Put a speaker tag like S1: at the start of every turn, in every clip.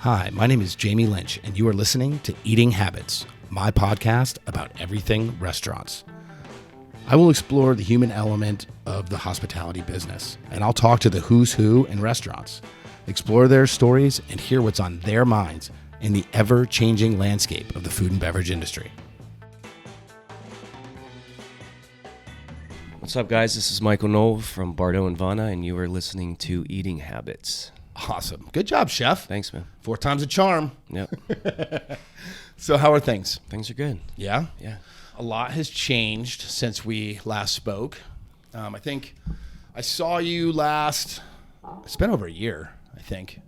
S1: Hi, my name is Jamie Lynch, and you are listening to Eating Habits, my podcast about everything restaurants. I will explore the human element of the hospitality business, and I'll talk to the who's who in restaurants, explore their stories, and hear what's on their minds in the ever-changing landscape of the food and beverage industry.
S2: What's up, guys? This is Michael Noll from Bardo and Vana, and you are listening to Eating Habits.
S1: Awesome. Good job, Chef.
S2: Thanks, man.
S1: 4 times a charm.
S2: Yep.
S1: So how are things?
S2: Things are good.
S1: Yeah?
S2: Yeah.
S1: A lot has changed since we last spoke. I think I saw you last, it's been over a year, I think.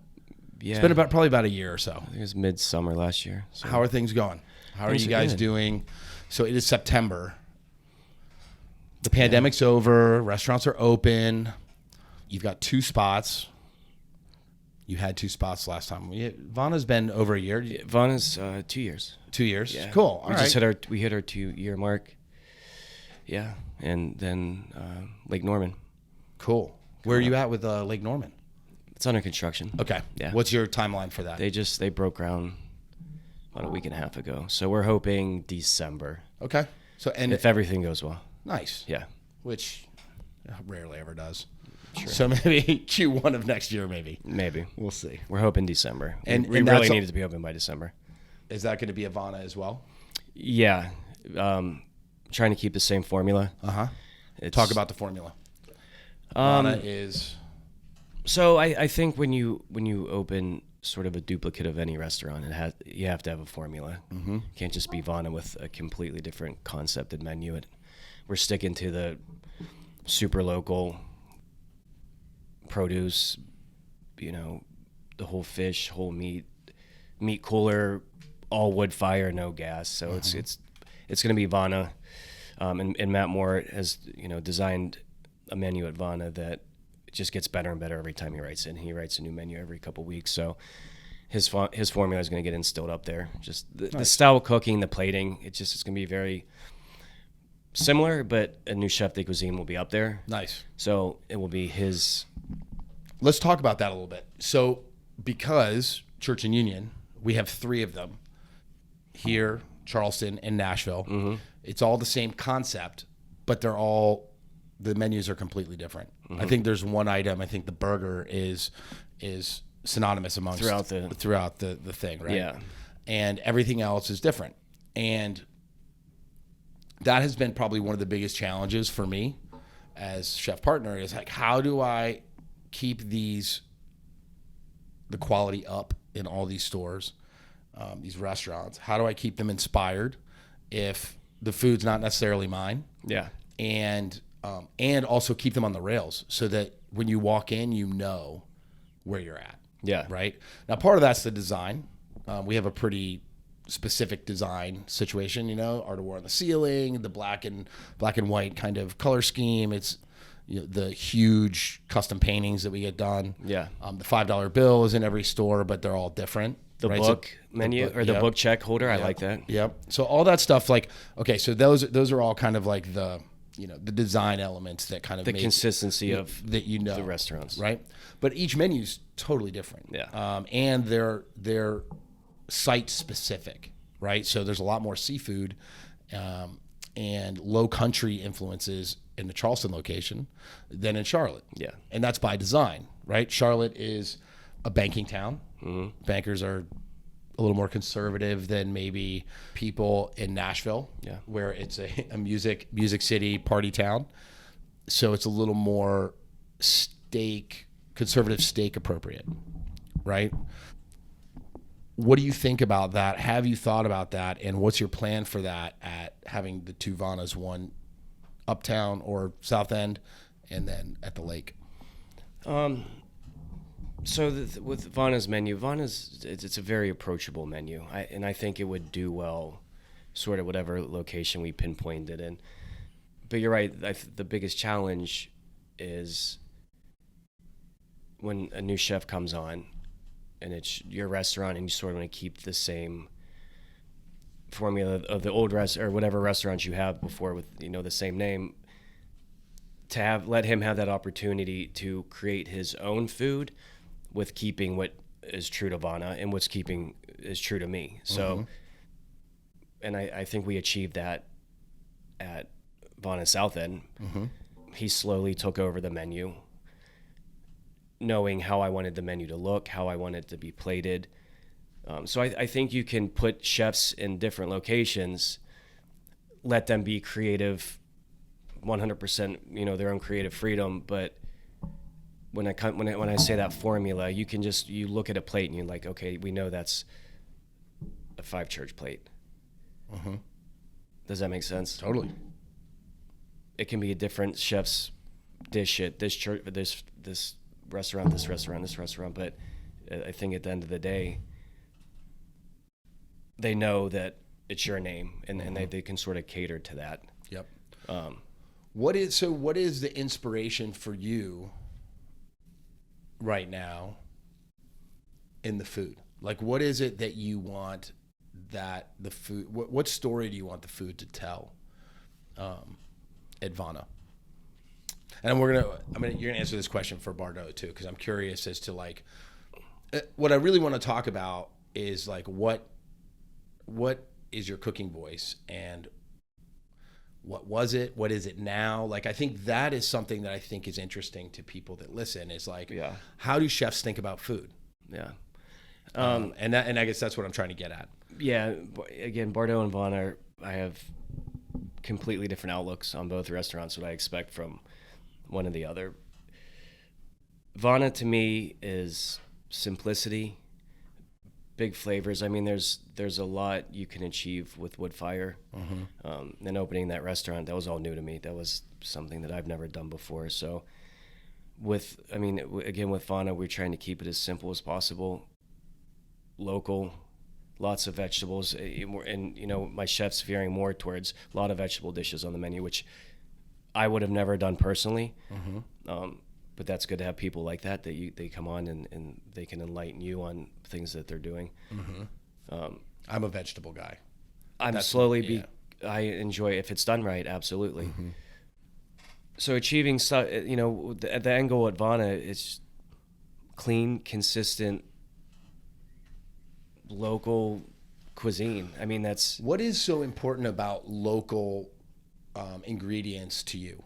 S2: Yeah.
S1: It's been probably about a year or so.
S2: I think it was midsummer last year. So.
S1: How are things going? How are you guys doing? So it is September. The pandemic's over. Restaurants are open. You've got 2 spots. You had 2 spots last time. Vana's been over a year.
S2: Vana's 2 years.
S1: 2 years?
S2: Yeah.
S1: Cool. All
S2: we
S1: right.
S2: just hit our 2-year mark. Yeah. And then Lake Norman.
S1: Cool. Where are you at with Lake Norman?
S2: It's under construction.
S1: Okay.
S2: Yeah.
S1: What's your timeline for that?
S2: They broke ground about a week and a half ago. So we're hoping December.
S1: Okay. So and
S2: if everything goes well.
S1: Nice.
S2: Yeah.
S1: Which rarely ever does.
S2: Sure.
S1: So maybe Q1 of next year, maybe.
S2: Maybe.
S1: We'll see.
S2: We're hoping December.
S1: And
S2: we really need it to be open by December.
S1: Is that going to be a Vana as well?
S2: Yeah. Trying to keep the same formula.
S1: Uh-huh. Talk about the formula. Vana is...
S2: So I think when you open sort of a duplicate of any restaurant, you have to have a formula. Mm-hmm. You can't just be Vana with a completely different concept and menu. We're sticking to the super local produce, the whole fish, whole meat cooler, all wood fire, no gas. So it's going to be Vana, and Matt Moore has designed a menu at Vana that just gets better and better every time he writes it. He writes a new menu every couple weeks, so his formula is going to get instilled up there. Just the style of cooking, the plating, it's going to be very similar, but a new chef de cuisine will be up there.
S1: Nice.
S2: So it will be his.
S1: Let's talk about that a little bit. So because Church and Union, we have 3 of them here, Charleston and Nashville. Mm-hmm. It's all the same concept, but the menus are completely different. Mm-hmm. I think there's one item. I think the burger is synonymous amongst throughout the thing, right?
S2: Yeah.
S1: And everything else is different. And that has been probably one of the biggest challenges for me as chef partner is like, how do I keep the quality up in all these stores, these restaurants? How do I keep them inspired if the food's not necessarily mine?
S2: Yeah.
S1: And also keep them on the rails so that when you walk in, you know where you're at.
S2: Yeah.
S1: Right? Now, part of that's the design. We have a pretty specific design situation, art of war on the ceiling, the black and white kind of color scheme. It's the huge custom paintings that we get done.
S2: Yeah.
S1: The $5 bill is in every store, but they're all different.
S2: The
S1: right?
S2: book menu or the book check holder.
S1: Yep.
S2: I like that.
S1: Yep. So all that stuff, so those are all kind of like the design elements that kind of
S2: the
S1: make
S2: consistency of
S1: that
S2: the restaurants,
S1: right? But each menu's totally different.
S2: Yeah.
S1: And they're site specific, right? So there's a lot more seafood and low country influences in the Charleston location than in Charlotte.
S2: Yeah.
S1: And that's by design, right? Charlotte is a banking town. Mm-hmm. Bankers are a little more conservative than maybe people in Nashville, where it's a music city, party town. So it's a little more conservative steak appropriate, right? What do you think about that? Have you thought about that? And what's your plan for that at having the 2 Vanas, one uptown or South End, and then at the lake?
S2: So with Vana's menu, it's a very approachable menu, and I think it would do well, sort of whatever location we pinpointed it in. But you're right. The biggest challenge is when a new chef comes on, and it's your restaurant, and you sort of want to keep the same formula of the old or whatever restaurants you have before with the same name. To let him have that opportunity to create his own food with keeping what is true to Vana and what's keeping is true to me. So, and I think we achieved that at Vana South End. He slowly took over the menu, knowing how I wanted the menu to look, how I wanted it to be plated. So I think you can put chefs in different locations, let them be creative, 100%, you know, their own creative freedom. But when I say that formula, you look at a plate and you're like, okay, we know that's a 5 church plate. Does that make sense?
S1: Totally.
S2: It can be a different chef's dish at this church, this restaurant, this restaurant. But I think at the end of the day, they know that it's your name, and they can sort of cater to that.
S1: Yep. What is the inspiration for you right now in the food? Like, what is it that you want that the food, what story do you want the food to tell at Vana? And you're gonna answer this question for Bardo too, because I'm curious as to like, what I really want to talk about is like, what is your cooking voice, and what was it? What is it now? Like, I think that is something that I think is interesting to people that listen, is like, how do chefs think about food?
S2: Yeah.
S1: And I guess that's what I'm trying to get at.
S2: Yeah. Again, Bardo and Vana, I have completely different outlooks on both restaurants, what I expect from one or the other. Vana to me is simplicity, big flavors. I mean, there's a lot you can achieve with wood fire. And opening that restaurant, that was all new to me. That was something that I've never done before. So with Vana, we're trying to keep it as simple as possible, local, lots of vegetables, and you know, my chef's veering more towards a lot of vegetable dishes on the menu, which I would have never done personally. But that's good to have people like that they come on and they can enlighten you on things that they're doing.
S1: I'm a vegetable guy.
S2: I enjoy, if it's done right, absolutely. So achieving stuff, you know, the end goal at Vana is clean, consistent, local cuisine. I mean, that's
S1: what is so important about local ingredients to you.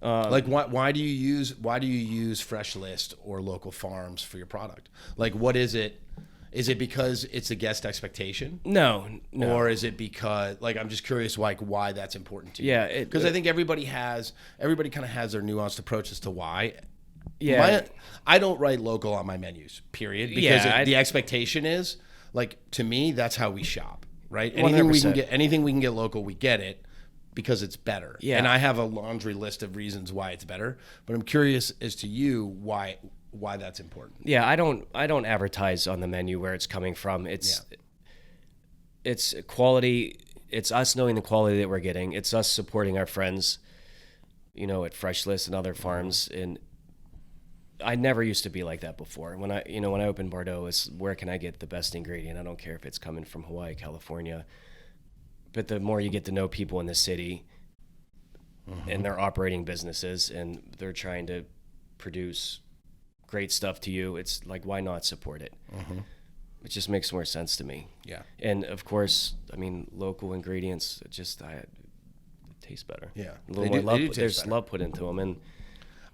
S1: Like, why do you use Fresh List or local farms for your product? Like, what is it? Is it because it's a guest expectation?
S2: No.
S1: Or is it because, like, I'm just curious, like, why that's important to you?
S2: Yeah.
S1: Because I think everybody kind of has their nuanced approach as to why.
S2: Yeah.
S1: I don't write local on my menus, period. Because the expectation is, like, to me, that's how we shop, right? Anything
S2: 100%.
S1: we can get local, we get it because it's better.
S2: Yeah.
S1: And I have a laundry list of reasons why it's better. But I'm curious as to you, why that's important.
S2: Yeah, I don't advertise on the menu where it's coming from. It's quality. It's us knowing the quality that we're getting. It's us supporting our friends, you know, at Fresh List and other farms. And I never used to be like that before. When I opened Bardo, it's where can I get the best ingredient? I don't care if it's coming from Hawaii, California. But the more you get to know people in the city, and they're operating businesses and they're trying to produce great stuff to you, it's like, why not support it? It just makes more sense to me.
S1: Yeah.
S2: And of course, I mean, local ingredients it taste better.
S1: Yeah.
S2: A little more love. There's love put into them, and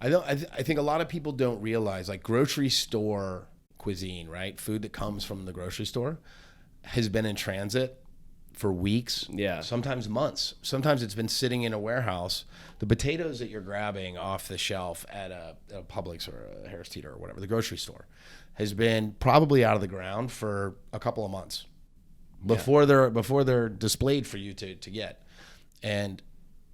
S1: I think a lot of people don't realize, like, grocery store cuisine, right? Food that comes from the grocery store has been in transit for weeks, sometimes months. Sometimes it's been sitting in a warehouse. The potatoes that you're grabbing off the shelf at a Publix or a Harris Teeter or whatever, the grocery store, has been probably out of the ground for a couple of months before they're displayed for you to get. And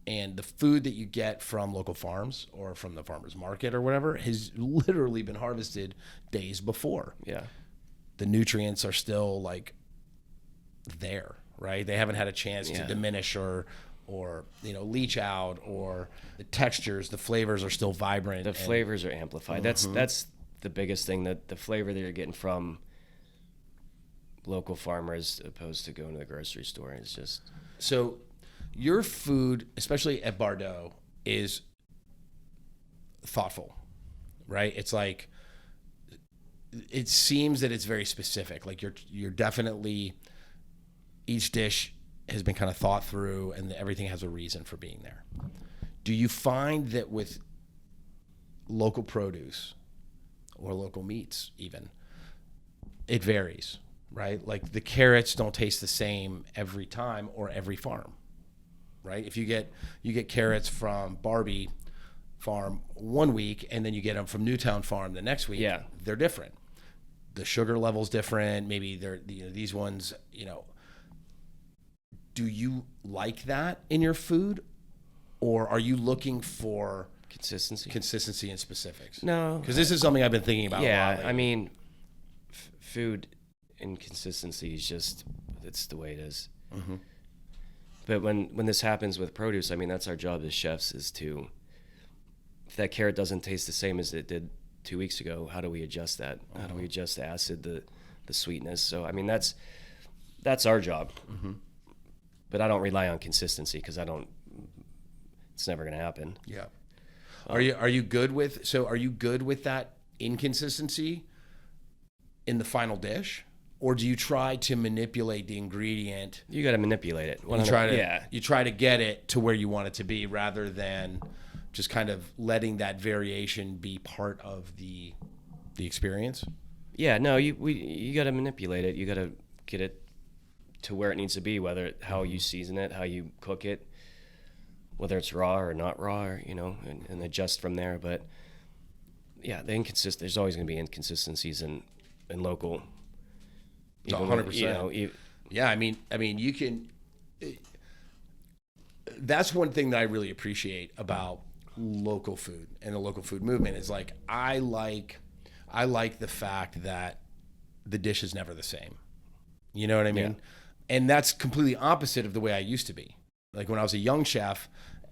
S1: the food that you get from local farms or from the farmer's market or whatever has literally been harvested days before.
S2: Yeah.
S1: The nutrients are still, like, there. Right, they haven't had a chance to diminish or leach out, or the textures, the flavors are still vibrant.
S2: The flavors are amplified. That's the biggest thing, that the flavor that you're getting from local farmers opposed to going to the grocery store is just.
S1: So, your food, especially at Bardo, is thoughtful, right? It's like, it seems that it's very specific. Like you're definitely, each dish has been kind of thought through and everything has a reason for being there. Do you find that with local produce or local meats even, it varies, right? Like the carrots don't taste the same every time or every farm, right? If you get carrots from Barbie farm one week and then you get them from Newtown farm the next week,
S2: Yeah.
S1: they're different. The sugar level's different. Maybe they're, these ones, do you like that in your food, or are you looking for consistency and specifics?
S2: No,
S1: because this is something I've been thinking about.
S2: Yeah,
S1: a lot lately.
S2: I mean, food inconsistency is just, it's the way it is.
S1: Mm-hmm.
S2: But when this happens with produce, I mean, that's our job as chefs, is to, if that carrot doesn't taste the same as it did 2 weeks ago, how do we adjust that? Mm-hmm. How do we adjust the acid, the sweetness? So I mean, that's our job. Mm-hmm. But I don't rely on consistency because it's never going to happen.
S1: Yeah. Are you good with that inconsistency in the final dish, or do you try to manipulate the ingredient?
S2: You got to manipulate it.
S1: You try to get it to where you want it to be, rather than just kind of letting that variation be part of the experience.
S2: Yeah, no, you got to manipulate it. You got to get it to where it needs to be, how you season it, how you cook it, whether it's raw or not raw, or, and adjust from there. But yeah, there's always going to be inconsistencies in local.
S1: 100%. Yeah, I mean, you can. That's one thing that I really appreciate about local food and the local food movement is like I like the fact that the dish is never the same. You know what I mean?
S2: Yeah.
S1: And that's completely opposite of the way I used to be. Like when I was a young chef,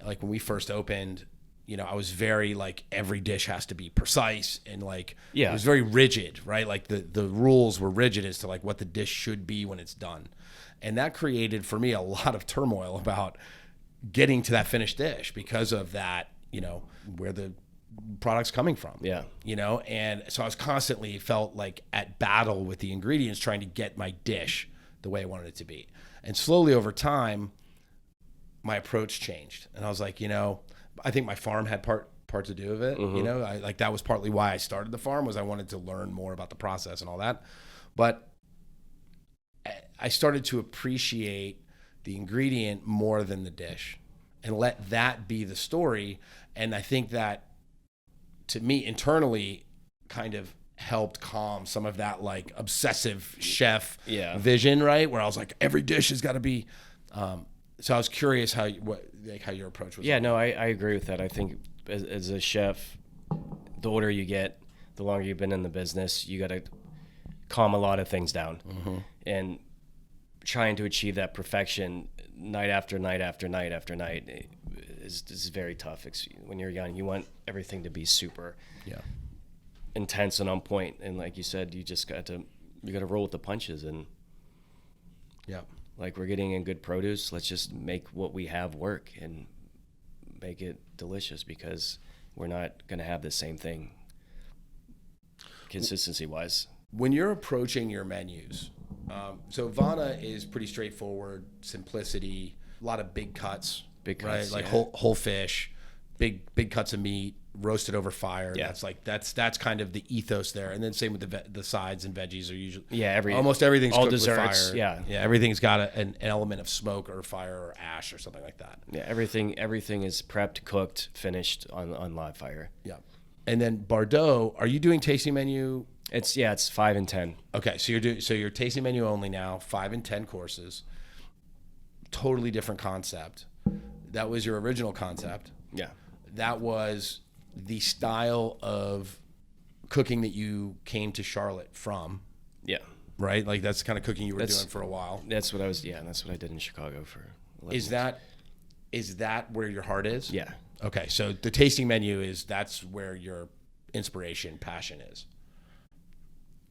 S1: like when we first opened, I was very like every dish has to be precise and like it was very rigid, right? Like the rules were rigid as to like what the dish should be when it's done. And that created for me a lot of turmoil about getting to that finished dish because of that, where the product's coming from.
S2: Yeah.
S1: And so I was constantly felt like at battle with the ingredients trying to get my dish the way I wanted it to be. And slowly over time, my approach changed. And I was like, I think my farm had part to do with it. Mm-hmm. That was partly why I started the farm, was I wanted to learn more about the process and all that. But I started to appreciate the ingredient more than the dish and let that be the story. And I think that, to me, internally kind of helped calm some of that like obsessive chef vision, right? Where I was like, every dish has got to be. So I was curious how your approach was.
S2: Yeah, no, I agree with that. I think as a chef, the older you get, the longer you've been in the business, you got to calm a lot of things down. Mm-hmm. And trying to achieve that perfection night after night after night after night is very tough. When you're young, you want everything to be super intense and on point. And like you said, you got to roll with the punches. And like, we're getting in good produce, let's just make what we have work and make it delicious, because we're not going to have the same thing consistency wise.
S1: When you're approaching your menus, so Vana is pretty straightforward, simplicity, a lot of big cuts, right? Like whole fish, big cuts of meat, roasted over fire.
S2: Yeah.
S1: That's kind of the ethos there. And then same with the sides and veggies are usually almost everything's
S2: all
S1: cooked
S2: desserts,
S1: with fire. Yeah, everything's got an element of smoke or fire or ash or something like that.
S2: Yeah, everything is prepped, cooked, finished on live fire.
S1: Yeah. And then Bardo, are you doing tasting menu?
S2: It's 5 and 10.
S1: Okay, so you're tasting menu only now, 5 and 10 courses. Totally different concept. That was your original concept.
S2: Yeah.
S1: That was the style of cooking that you came to Charlotte from.
S2: Yeah.
S1: Right? Like that's the kind of cooking you were doing for a while.
S2: That's what that's what I did in Chicago for 11
S1: years. Is that where your heart is?
S2: Yeah.
S1: Okay, so the tasting menu that's where your inspiration, passion is.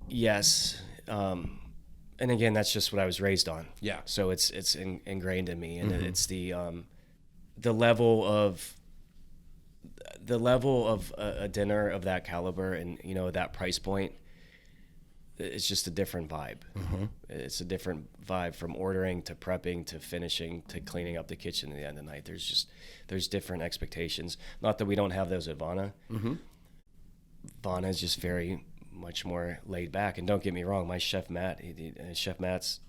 S2: Yes. And again, that's just what I was raised on.
S1: Yeah.
S2: So it's ingrained in me, and it's the level of the level of a dinner of that caliber and, you know, that price point, it's just a different vibe. It's a different vibe from ordering to prepping to finishing to cleaning up the kitchen at the end of the night. There's different expectations. Not that we don't have those at Vana. Vana is just very much more laid back. And don't get me wrong, my chef Matt, Chef Matt's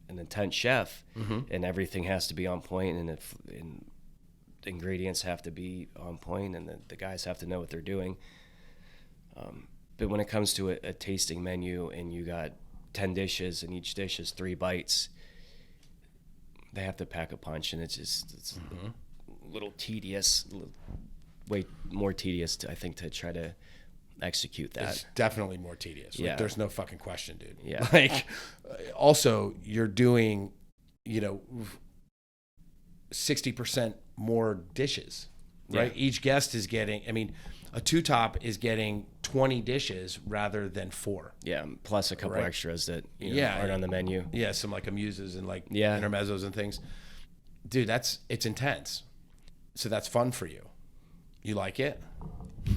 S2: an intense chef, and everything has to be on point, and ingredients have to be on point, and the guys have to know what they're doing. But when it comes to a tasting menu and you got 10 dishes and each dish is 3 bites, they have to pack a punch, and it's a little tedious, way more tedious, I think, to try to execute that.
S1: It's definitely more tedious.
S2: Yeah.
S1: Like, there's no fucking question, dude.
S2: Yeah.
S1: Like, also, you're doing, you know, 60% more dishes, right?
S2: Yeah.
S1: Each guest is getting, I mean, a 2-top is getting 20 dishes rather than 4.
S2: Yeah, plus a couple
S1: Right.
S2: extras that aren't on the menu.
S1: Yeah, some like amuses and like
S2: Yeah.
S1: intermezzos and things. Dude, it's intense. So that's fun for you. You like it?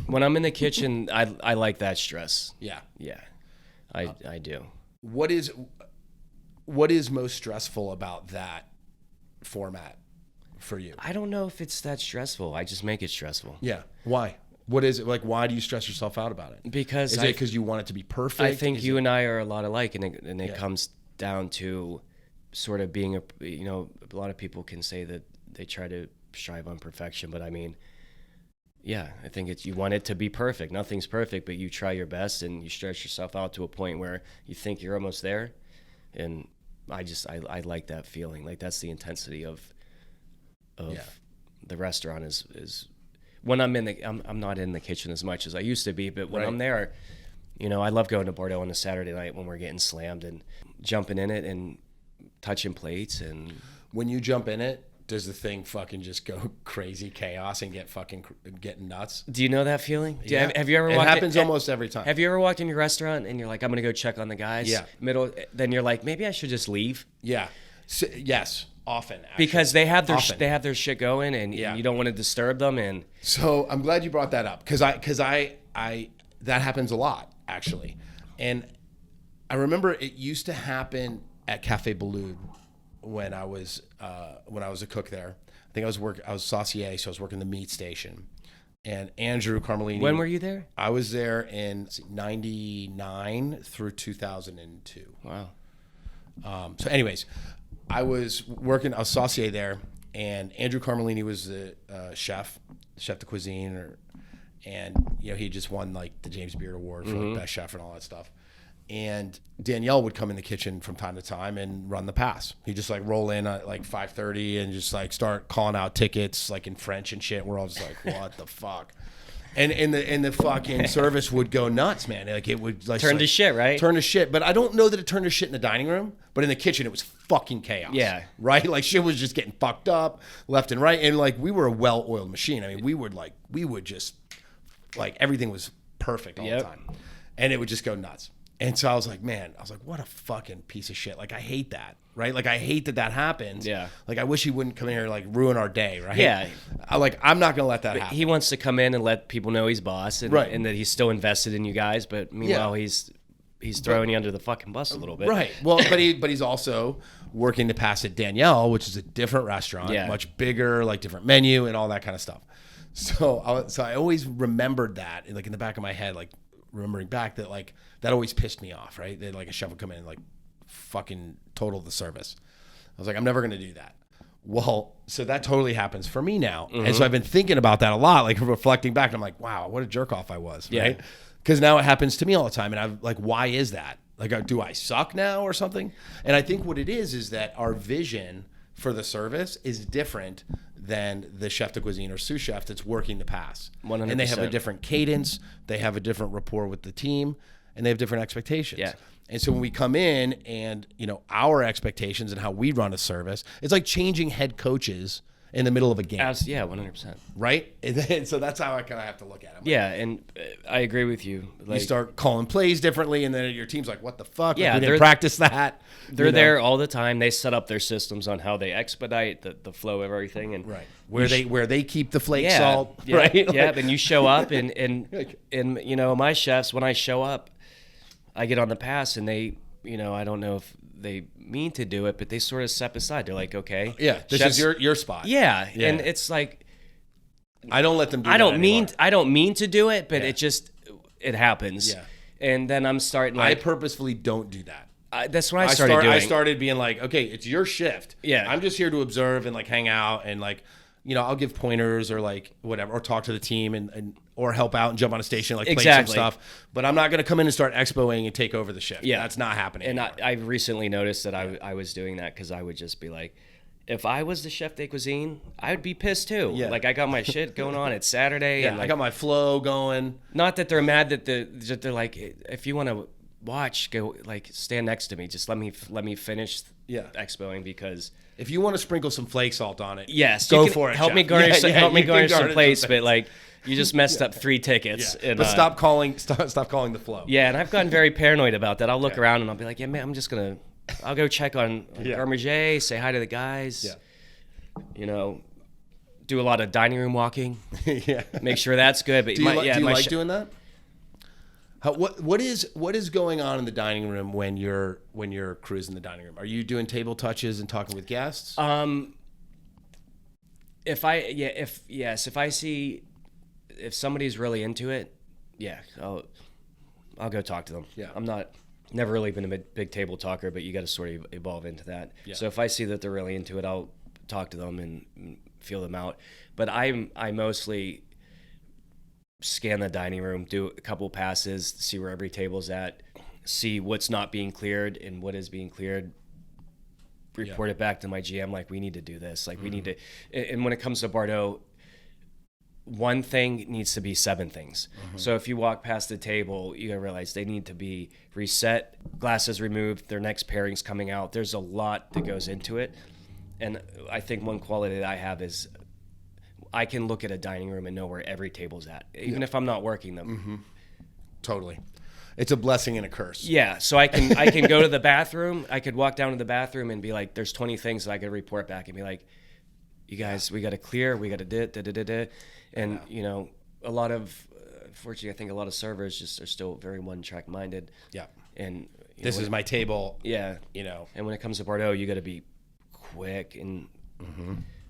S2: When I'm in the kitchen, I like that stress.
S1: Yeah.
S2: Yeah, I do.
S1: What is most stressful about that format for you?
S2: I don't know if it's that stressful. I just make it stressful.
S1: Yeah. Why? What is it like? Why do you stress yourself out about it?
S2: Because
S1: Is it because you want it to be perfect?
S2: I think
S1: Is
S2: you
S1: it-
S2: and I are a lot alike, and it
S1: Yeah.
S2: comes down to sort of being a lot of people can say that they try to strive on perfection, but I mean, yeah, I think you want it to be perfect. Nothing's perfect, but you try your best and you stretch yourself out to a point where you think you're almost there. And I like that feeling. Like, that's the intensity of the restaurant is when I'm I'm not in the kitchen as much as I used to be, but when
S1: Right.
S2: I'm there, I love going to Bardo on a Saturday night when we're getting slammed and jumping in it and touching plates. And
S1: When you jump in it, does the thing fucking just go crazy chaos and getting nuts?
S2: do you know that feeling?
S1: Yeah.
S2: Have you ever
S1: It
S2: walked
S1: happens almost every time.
S2: Have you ever walked in your restaurant and you're like, I'm gonna go check on the guys?
S1: Yeah.
S2: Then you're like, maybe I should just leave
S1: Yeah. Yes. Often. Actually.
S2: because they have
S1: Often.
S2: their shit going, and
S1: Yeah.
S2: you don't want to disturb them. And
S1: So I'm glad you brought that up because I that happens a lot actually, and I remember it used to happen at Cafe Balloon when I was a cook there. I think I was saucier, so I was working the meat station, and Andrew Carmelini.
S2: when were you there?
S1: I was there in '99 through 2002.
S2: Wow.
S1: So anyways, I was saucier there, and Andrew Carmelini was the chef de cuisine, and he just won like the James Beard Award for like, best chef and all that stuff. And Danielle would come in the kitchen from time to time and run the pass. He'd just like roll in at like 5:30 and just like start calling out tickets like in French and shit. We're all just like, what the fuck? And the fucking service would go nuts, man. Like it would like
S2: Turn to shit, right?
S1: Turn to shit. But I don't know that it turned to shit in the dining room, but in the kitchen it was fucking chaos.
S2: Yeah.
S1: Right? Like shit was just getting fucked up left and right. And like we were a well-oiled machine. I mean, we would just like everything was perfect all the time. And it would just go nuts. And so I was like, what a fucking piece of shit. Like, I hate that, right? Like, I hate that happens.
S2: Yeah.
S1: Like, I wish he wouldn't come in here and, like, ruin our day, right?
S2: Yeah.
S1: I'm not going to let that happen.
S2: He wants to come in and let people know he's boss, and,
S1: Right.
S2: and that he's still invested in you guys. But meanwhile, he's throwing you under the fucking bus a little bit.
S1: Right. Well, but he's also working to pass at Danielle, which is a different restaurant,
S2: Yeah.
S1: much bigger, like, different menu and all that kind of stuff. So I always remembered that, like, in the back of my head, like, remembering back that like that always pissed me off, right? That like a chef would come in and like fucking total the service. I was like, I'm never gonna do that. Well, so that totally happens for me now, and so I've been thinking about that a lot, like reflecting back. And I'm like, wow, what a jerk off I was, right? Because now it happens to me all the time, and I'm like, why is that? Like, do I suck now or something? And I think what it is that our vision for the service is different than the chef de cuisine or sous chef that's working the pass.
S2: 100%.
S1: And they have a different cadence, they have a different rapport with the team, and they have different expectations.
S2: Yeah.
S1: And so when we come in and, our expectations and how we run a service, it's like changing head coaches in the middle of a game,
S2: Yeah, 100%.
S1: right? And so that's how I kind of have to look at it.
S2: Yeah, and I agree with you.
S1: You start calling plays differently, and then your team's like, "What the fuck?
S2: Yeah,
S1: like, we didn't practice that."
S2: They're there all the time. They set up their systems on how they expedite the flow of everything, and
S1: where they keep the flake salt, right?
S2: Yeah, and you show up, and you know, my chefs, when I show up, I get on the pass, and they, you know, I don't know if they mean to do it, but they sort of step aside. They're like, okay,
S1: yeah, this is your spot.
S2: Yeah, and it's like,
S1: I don't let them do
S2: I
S1: that
S2: don't mean to do it, but it happens.
S1: Yeah.
S2: And then I'm starting
S1: I
S2: like,
S1: purposefully don't do that.
S2: that's what I started doing.
S1: I started being like, okay, it's your shift.
S2: Yeah.
S1: I'm just here to observe and like hang out and like, you know, I'll give pointers or like whatever, or talk to the team and or help out and jump on a station, like play some stuff. But I'm not going to come in and start expoing and take over the shift.
S2: Yeah.
S1: That's not happening.
S2: And I recently noticed that I was doing that because I would just be like, if I was the chef de cuisine, I would be pissed too.
S1: Yeah.
S2: Like I got my shit going on. It's Saturday.
S1: Yeah,
S2: and like,
S1: I got my flow going.
S2: Not that they're mad that they're like, if you want to watch, go like stand next to me. Just let me finish expoing, because
S1: if you want to sprinkle some flake salt on it,
S2: yes,
S1: go for it.
S2: Help
S1: chef.
S2: me garnish help me garnish some plates,
S1: some
S2: but like you just messed up 3 tickets.
S1: Yeah.
S2: And,
S1: but stop calling the flow.
S2: Yeah, and I've gotten very paranoid about that. I'll look around and I'll be like, yeah, man, I'll go check on Garmager, say hi to the guys.
S1: Yeah.
S2: You know, do a lot of dining room walking.
S1: Yeah.
S2: Make sure that's good. But
S1: do you like doing that? What is going on in the dining room when you're cruising the dining room? Are you doing table touches and talking with guests?
S2: If somebody's really into it, I'll go talk to them.
S1: Yeah.
S2: I'm never really been a big table talker, but you got to sort of evolve into that.
S1: Yeah.
S2: So if I see that they're really into it, I'll talk to them and feel them out. But I mostly scan the dining room, do a couple passes, see where every table's at, see what's not being cleared and what is being cleared, report it back to my GM, like, we need to do this. Like, we need to, and when it comes to Bardo, one thing needs to be 7 things. So if you walk past the table, you gotta realize they need to be reset, glasses removed, their next pairing's coming out. There's a lot that goes into it. And I think one quality that I have is I can look at a dining room and know where every table's at, even if I'm not working them.
S1: Totally. It's a blessing and a curse.
S2: Yeah, so I can go to the bathroom. I could walk down to the bathroom and be like, there's 20 things that I could report back and be like, you guys, we got to clear, we got to da. And, you know, a lot of, unfortunately, I think a lot of servers just are still very one-track minded.
S1: Yeah.
S2: And
S1: this is my table.
S2: Yeah.
S1: You know.
S2: And when it comes to Bardo, you got to be quick and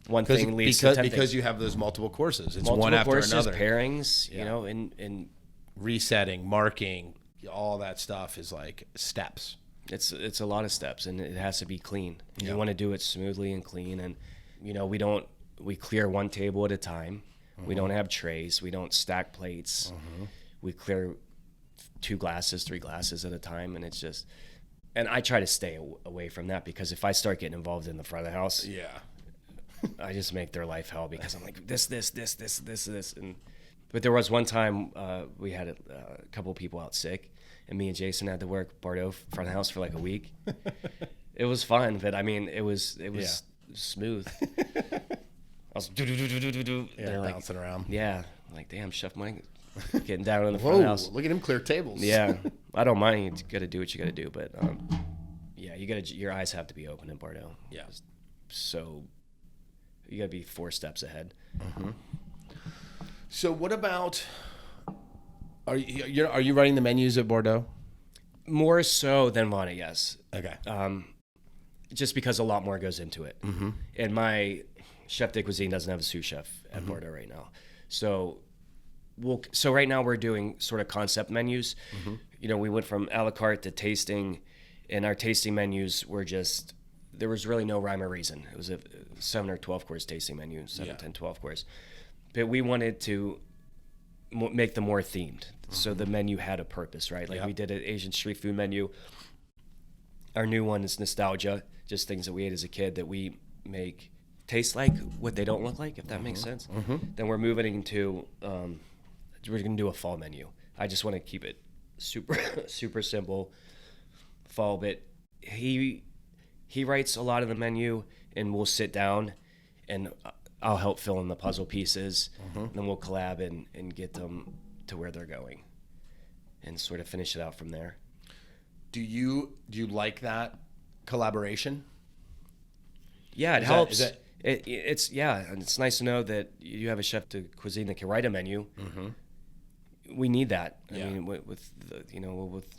S2: one thing leads to 10
S1: because
S2: things.
S1: you have those multiple courses. It's
S2: Multiple
S1: one after
S2: courses,
S1: another.
S2: Pairings, you know, and
S1: resetting, marking, all that stuff is like steps.
S2: it's a lot of steps, and it has to be clean. You want to do it smoothly and clean, and you know, we clear one table at a time. We don't have trays. We don't stack plates. We clear 2 glasses, 3 glasses at a time, and it's just. And I try to stay away from that, because if I start getting involved in the front of the house, I just make their life hell, because I'm like this, and. But there was one time we had a couple of people out sick, and me and Jason had to work Bardo front of the house for like a week. It was fun, but I mean, it was smooth. I was like,
S1: bouncing around.
S2: Yeah, like, damn, Chef Mike getting down in the front of the house.
S1: Look at him clear tables.
S2: Yeah, I don't mind. You got to do what you got to do, but your eyes have to be open in Bardo.
S1: Yeah.
S2: So you got to be 4 steps ahead.
S1: So what about? Are you writing the menus at Bardo?
S2: More so than Vana, yes.
S1: Okay.
S2: Just because a lot more goes into it. And my chef de cuisine doesn't have a sous chef at Bardo right now. So right now we're doing sort of concept menus. You know, we went from a la carte to tasting, and our tasting menus were just, there was really no rhyme or reason. It was a 7 or 12 course tasting menu, 7, 10, 12 course. But we wanted to make them more themed. So the menu had a purpose, right? Like we did an Asian street food menu. Our new one is nostalgia, just things that we ate as a kid that we make taste like what they don't look like, if that makes sense. Then we're moving into, we're going to do a fall menu. I just want to keep it super simple fall, but he writes a lot of the menu, and we'll sit down, and I'll help fill in the puzzle pieces, and then we'll collab and get them to where they're going, and sort of finish it out from there.
S1: Do you like that collaboration?
S2: Yeah, it helps. It's and it's nice to know that you have a chef de cuisine that can write a menu. We need that. I mean, with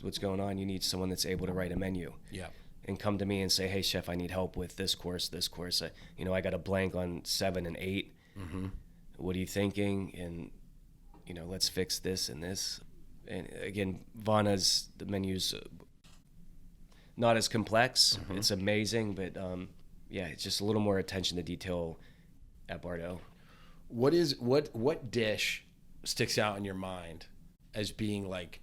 S2: what's going on, you need someone that's able to write a menu. Yeah. And come to me and say, "Hey, chef, I need help with this course. I got a blank on 7 and 8. What are you thinking? And let's fix this and this." And again, Vana's the menu's not as complex. It's amazing, but it's just a little more attention to detail at Bardo.
S1: What dish sticks out in your mind as being like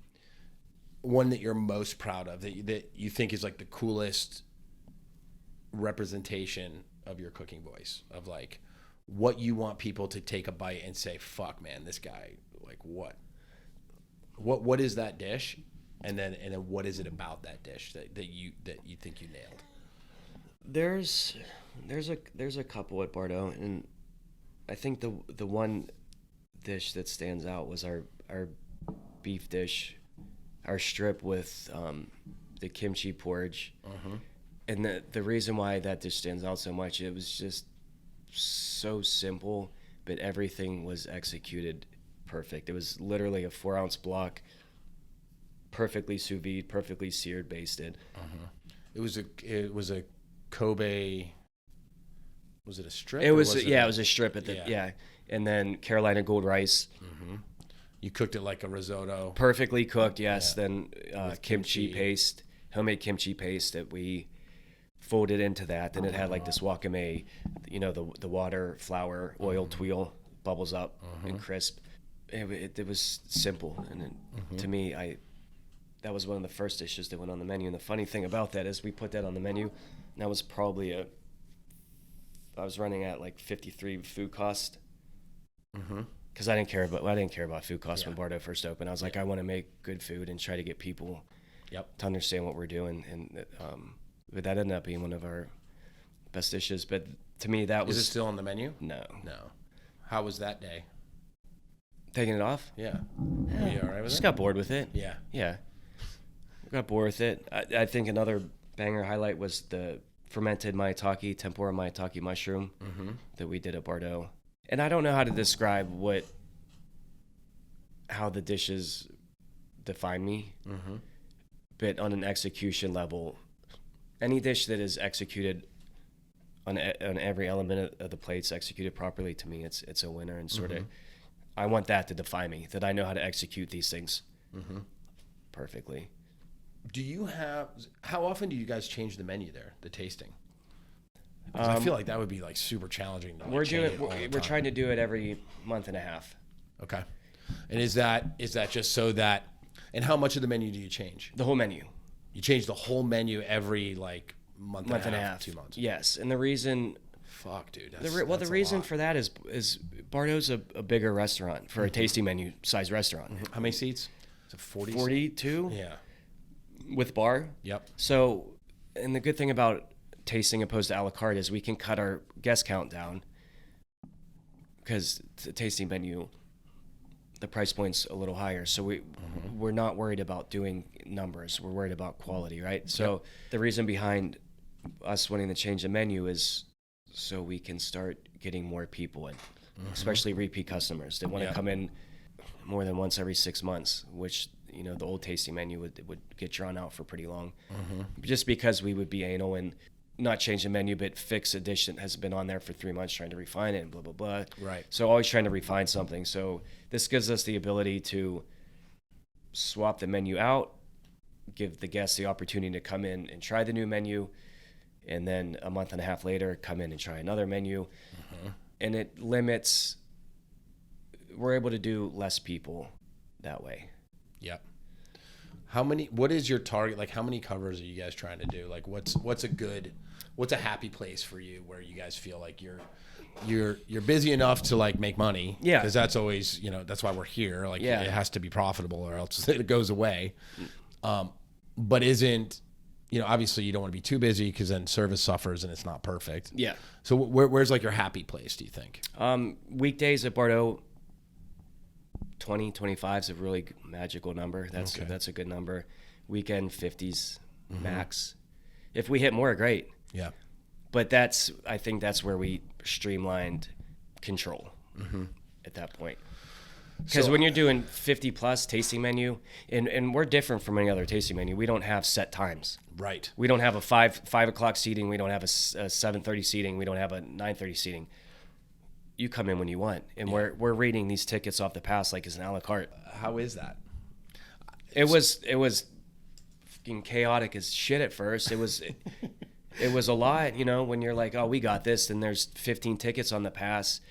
S1: one that you're most proud of, that you think is like the coolest representation of your cooking voice, of like what you want people to take a bite and say, "Fuck, man, this guy, like what is that dish?" And then what is it about that dish that you think you nailed?
S2: There's a couple at Bardo, and I think the one dish that stands out was our beef dish, our strip with the kimchi porridge. And the reason why that dish stands out so much, it was just so simple, but everything was executed perfect. It was literally a 4-ounce block, perfectly sous vide, perfectly seared, basted. It was a Kobe. Was it a strip? It was a strip at the and then Carolina gold rice.
S1: You cooked it like a risotto.
S2: Perfectly cooked, yes. Yeah. Then kimchi paste, homemade kimchi paste that we folded into that. Then it had like this wakame, the water, flour, oil, tweel, bubbles up and crisp. It was simple, and to me, that was one of the first dishes that went on the menu. And the funny thing about that is we put that on the menu. And that was probably I was running at like 53 food cost. Because I didn't care about food costs when Bardo first opened. I was like, I want to make good food and try to get people to understand what we're doing. And but that ended up being one of our best dishes. But to me, that was...
S1: Is it still on the menu?
S2: No.
S1: How was that day?
S2: Taking it off?
S1: Yeah. Were you all right with it?
S2: Just got bored with it.
S1: Yeah.
S2: Got bored with it. I think another banger highlight was the fermented maitake, tempura maitake mushroom that we did at Bardo. And I don't know how to describe how the dishes define me, but on an execution level, any dish that is executed on every element of the plates executed properly, to me, it's a winner. And sort of, I want that to define me, that I know how to execute these things perfectly.
S1: How often do you guys change the menu there, the tasting? I feel like that would be like super challenging.
S2: We're trying to do it every month and a half.
S1: Okay. And is that just so that, and how much of the menu do you change?
S2: The whole menu.
S1: You change the whole menu every like month and a half, 2 months.
S2: Yes. And the reason,
S1: fuck, dude.
S2: The reason for that is Bardo's a bigger restaurant for a tasting menu size restaurant.
S1: How many seats? Is it 40?
S2: 42?
S1: Yeah.
S2: With bar?
S1: Yep.
S2: So, and the good thing about tasting opposed to a la carte is we can cut our guest count down, because the tasting menu, the price point's a little higher. So we're not worried about doing numbers. We're worried about quality, right? So the reason behind us wanting to change the menu is so we can start getting more people in, especially repeat customers that want to come in more than once every 6 months, which the old tasting menu would get drawn out for pretty long. Just because we would be anal and not change the menu, but fix a dish that has been on there for 3 months, trying to refine it and blah, blah, blah.
S1: Right.
S2: So always trying to refine something. So this gives us the ability to swap the menu out, give the guests the opportunity to come in and try the new menu, and then a month and a half later, come in and try another menu. And it limits, we're able to do less people that way.
S1: Yep. What is your target? Like, how many covers are you guys trying to do? Like, what's a happy place for you where you guys feel like you're busy enough to like make money?
S2: Yeah.
S1: Because that's always, that's why we're here. Like, it has to be profitable or else it goes away. But isn't obviously you don't want to be too busy because then service suffers and it's not perfect.
S2: Yeah.
S1: So where's like your happy place, do you think?
S2: Weekdays at Bardo, 20, 25 is a really magical number. That's a good number. Weekend 50s max. If we hit more, great.
S1: Yeah.
S2: But I think that's where we streamlined control at that point. Because when you're doing 50 plus tasting menu, and we're different from any other tasting menu, we don't have set times.
S1: Right.
S2: We don't have a 5 o'clock seating. We don't have a 7:30 seating. We don't have a 9:30 seating. You come in when you want, and we're reading these tickets off the pass like it's an a la carte.
S1: How is that?
S2: It was fucking chaotic as shit at first. It was a lot, when you're like, oh, we got this, and there's 15 tickets on the pass,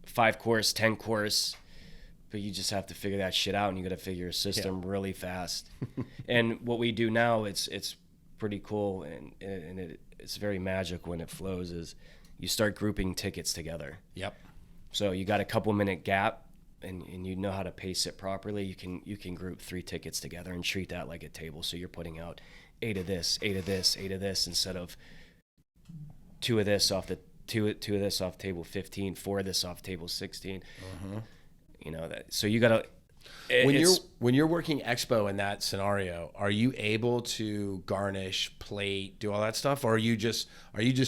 S2: 5 course, 10 course. But you just have to figure that shit out, and you got to figure your system really fast. And what we do now, it's pretty cool, and it's very magic when it flows. Is you start grouping tickets together.
S1: Yep.
S2: So you got a couple minute gap, and you know how to pace it properly. You can group 3 tickets together and treat that like a table. So you're putting out 8 of this, 8 of this, 8 of this, instead of 2 of this off the two of this off table 15, 4 of this off table 16. So you gotta.
S1: When you're working expo in that scenario, are you able to garnish, plate, do all that stuff, or are you just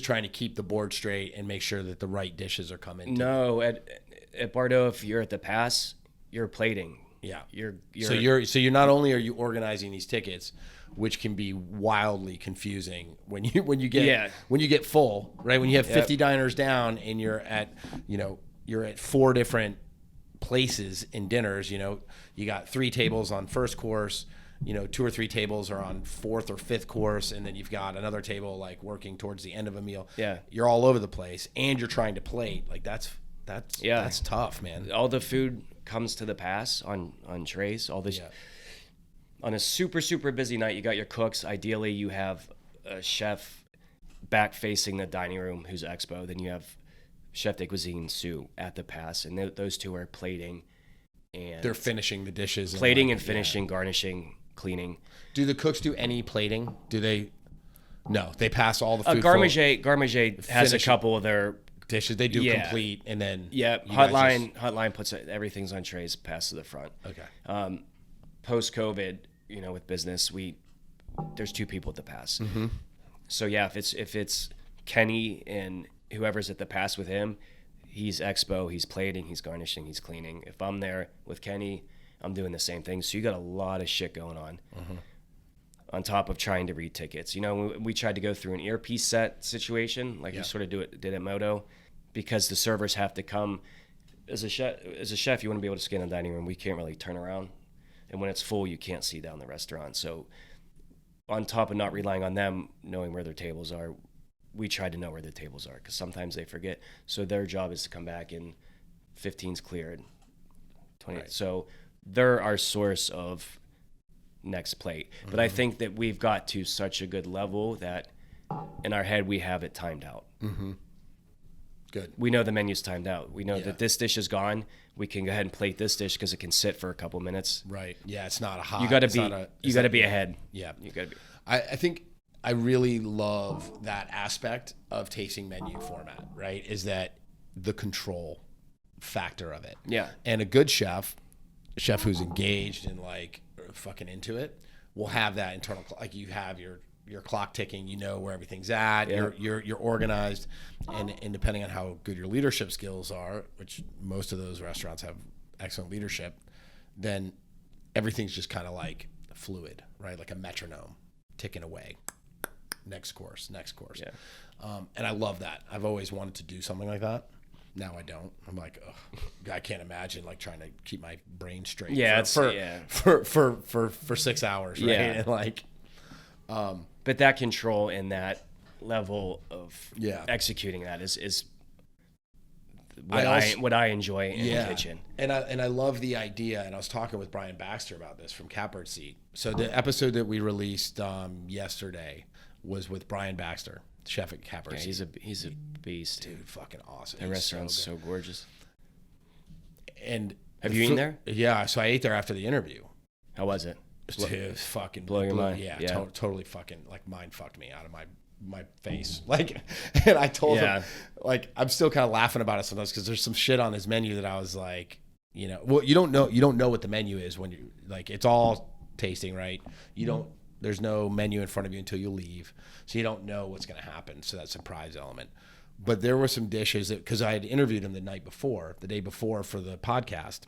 S1: trying to keep the board straight and make sure that the right dishes are coming?
S2: No, at Bardo, if you're at the pass, you're plating.
S1: Yeah,
S2: so
S1: you're not only are you organizing these tickets, which can be wildly confusing when you get full, right? When you have 50 diners down and you're at 4 different places in dinners, you got 3 tables on first course, 2 or 3 tables are on 4th or 5th course, and then you've got another table like working towards the end of a meal.
S2: Yeah, you're
S1: all over the place, and you're trying to plate. Like that's tough, man.
S2: All the food comes to the pass on trays. On a super super busy night, you got your cooks. Ideally, you have a chef back facing the dining room who's expo. Then you have chef de cuisine Sue at the pass, and those 2 are plating, and
S1: they're finishing the dishes.
S2: Plating and finishing, garnishing, cleaning.
S1: Do the cooks do any plating? Do they? No, they pass all the food.
S2: Garmager has a couple of their
S1: dishes. They do complete, and then
S2: Hotline puts everything's on trays, pass to the front.
S1: Okay.
S2: Post COVID, with business, there's 2 people at the pass. So if it's Kenny and whoever's at the pass with him, he's expo, he's plating, he's garnishing, he's cleaning. If I'm there with Kenny, I'm doing the same thing. So you got a lot of shit going on on top of trying to read tickets. We tried to go through an earpiece set situation, like we sort of did at Moto, because the servers have to come. As a chef, you want to be able to scan the dining room. We can't really turn around. And when it's full, you can't see down the restaurant. So on top of not relying on them knowing where their tables are, we try to know where the tables are, because sometimes they forget. So their job is to come back and 15's cleared, 20. Right. So they're our source of next plate. But I think that we've got to such a good level that in our head we have it timed out.
S1: Good.
S2: We know the menu's timed out. We know that this dish is gone. We can go ahead and plate this dish because it can sit for a couple minutes.
S1: Right. Yeah, it's not a hot.
S2: You got to be ahead.
S1: Yeah.
S2: You got to be.
S1: I think I really love that aspect of tasting menu format, right? Is that the control factor of it.
S2: Yeah.
S1: And a good chef who's engaged and like fucking into it, will have that internal, like you have your clock ticking, where everything's at, you're organized, and depending on how good your leadership skills are, which most of those restaurants have excellent leadership, then everything's just kind of like fluid, right? Like a metronome ticking away. Next course. Yeah. And I love that. I've always wanted to do something like that. Now I don't. I'm like, I can't imagine like trying to keep my brain straight.
S2: Yeah,
S1: for 6 hours, right?
S2: Yeah.
S1: And like,
S2: but that control and that level of executing that is what I enjoy in the kitchen.
S1: And I love the idea. And I was talking with Brian Baxter about this from Catbird Seat. So the episode that we released yesterday was with Brian Baxter, chef at Catbird Seat.
S2: He's a beast,
S1: dude. Fucking awesome.
S2: The restaurant's so gorgeous.
S1: And
S2: have you eaten there?
S1: Yeah. So I ate there after the interview.
S2: How was it?
S1: Dude, fucking
S2: blowing your mind.
S1: Yeah,
S2: Yeah.
S1: Totally fucking like mind fucked me out of my face. Like, and I told him, like, I'm still kind of laughing about it sometimes because there's some shit on his menu that I was like, well, you don't know what the menu is when you like, it's all tasting, right? There's no menu in front of you until you leave, so you don't know what's going to happen. So that surprise element. But there were some dishes that, because I had interviewed him the day before for the podcast,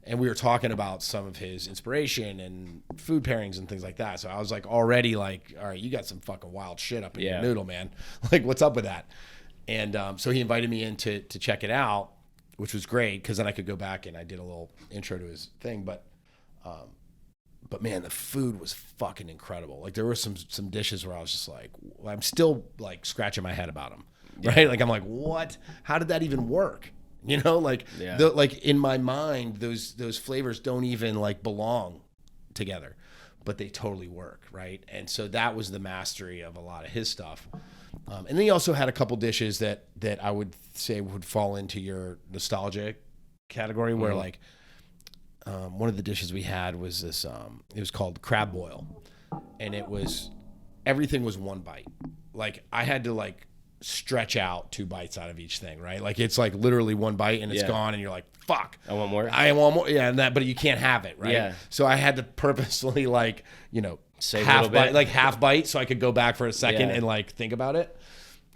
S1: and we were talking about some of his inspiration and food pairings and things like that. So I was like already like, all right, you got some fucking wild shit up in your noodle, man. Like, what's up with that? And so he invited me in to check it out, which was great because then I could go back and I did a little intro to his thing. But man, the food was fucking incredible. Like, there were some dishes where I was just like, I'm still like scratching my head about them, right? Like, I'm like, what? How did that even work? Like, like in my mind, those flavors don't even like belong together, but they totally work, right? And so that was the mastery of a lot of his stuff. And then he also had a couple dishes that I would say would fall into your nostalgia category, where like one of the dishes we had was this. It was called crab boil, and everything was one bite. Like, I had to like stretch out 2 bites out of each thing, right? Like, it's like literally one bite and it's gone, and you're like, fuck,
S2: I want more.
S1: Yeah, and that, but you can't have it, right? Yeah. So I had to purposely like,
S2: save
S1: half
S2: a little bit,
S1: like half bite, so I could go back for a second and like think about it.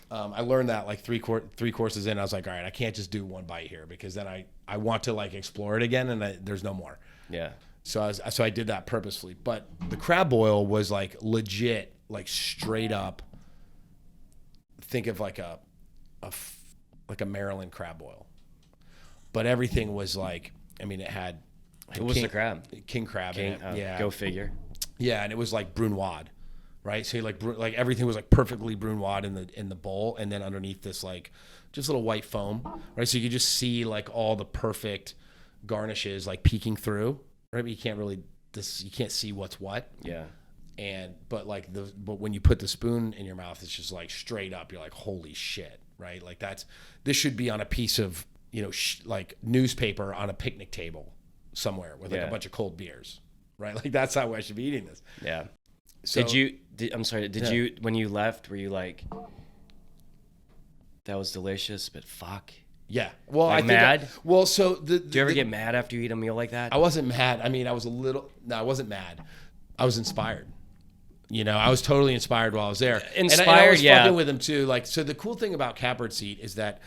S1: I learned that like three courses in. I was like, all right, I can't just do 1 bite here, because then I want to like explore it again, and there's no more. Yeah. So I did that purposefully. But the crab boil was like legit, like straight up. Think of like a Maryland crab boil, but everything was like, I mean, it had
S2: what was the crab?
S1: King crab. Yeah.
S2: Go figure.
S1: Yeah, and it was like brunoise, right? So like everything was like perfectly brunoise in the bowl, and then underneath this like just little white foam, right? So you could just see like all the perfect garnishes like peeking through, right? But you can't see what's what. Yeah. But when you put the spoon in your mouth, it's just like straight up. You're like, holy shit, right? Like, this should be on a piece of like newspaper on a picnic table somewhere with like a bunch of cold beers, right? Like, that's how I should be eating this. Yeah. So,
S2: did you when you left, were you like, that was delicious, but fuck?
S1: Yeah. Well,
S2: like, mad?
S1: Do
S2: you ever get mad after you eat a meal like that?
S1: I wasn't mad. I mean, I wasn't mad. I was inspired. I was totally inspired while I was there. And I was fucking with him too. Like, so the cool thing about Catbird Seat is that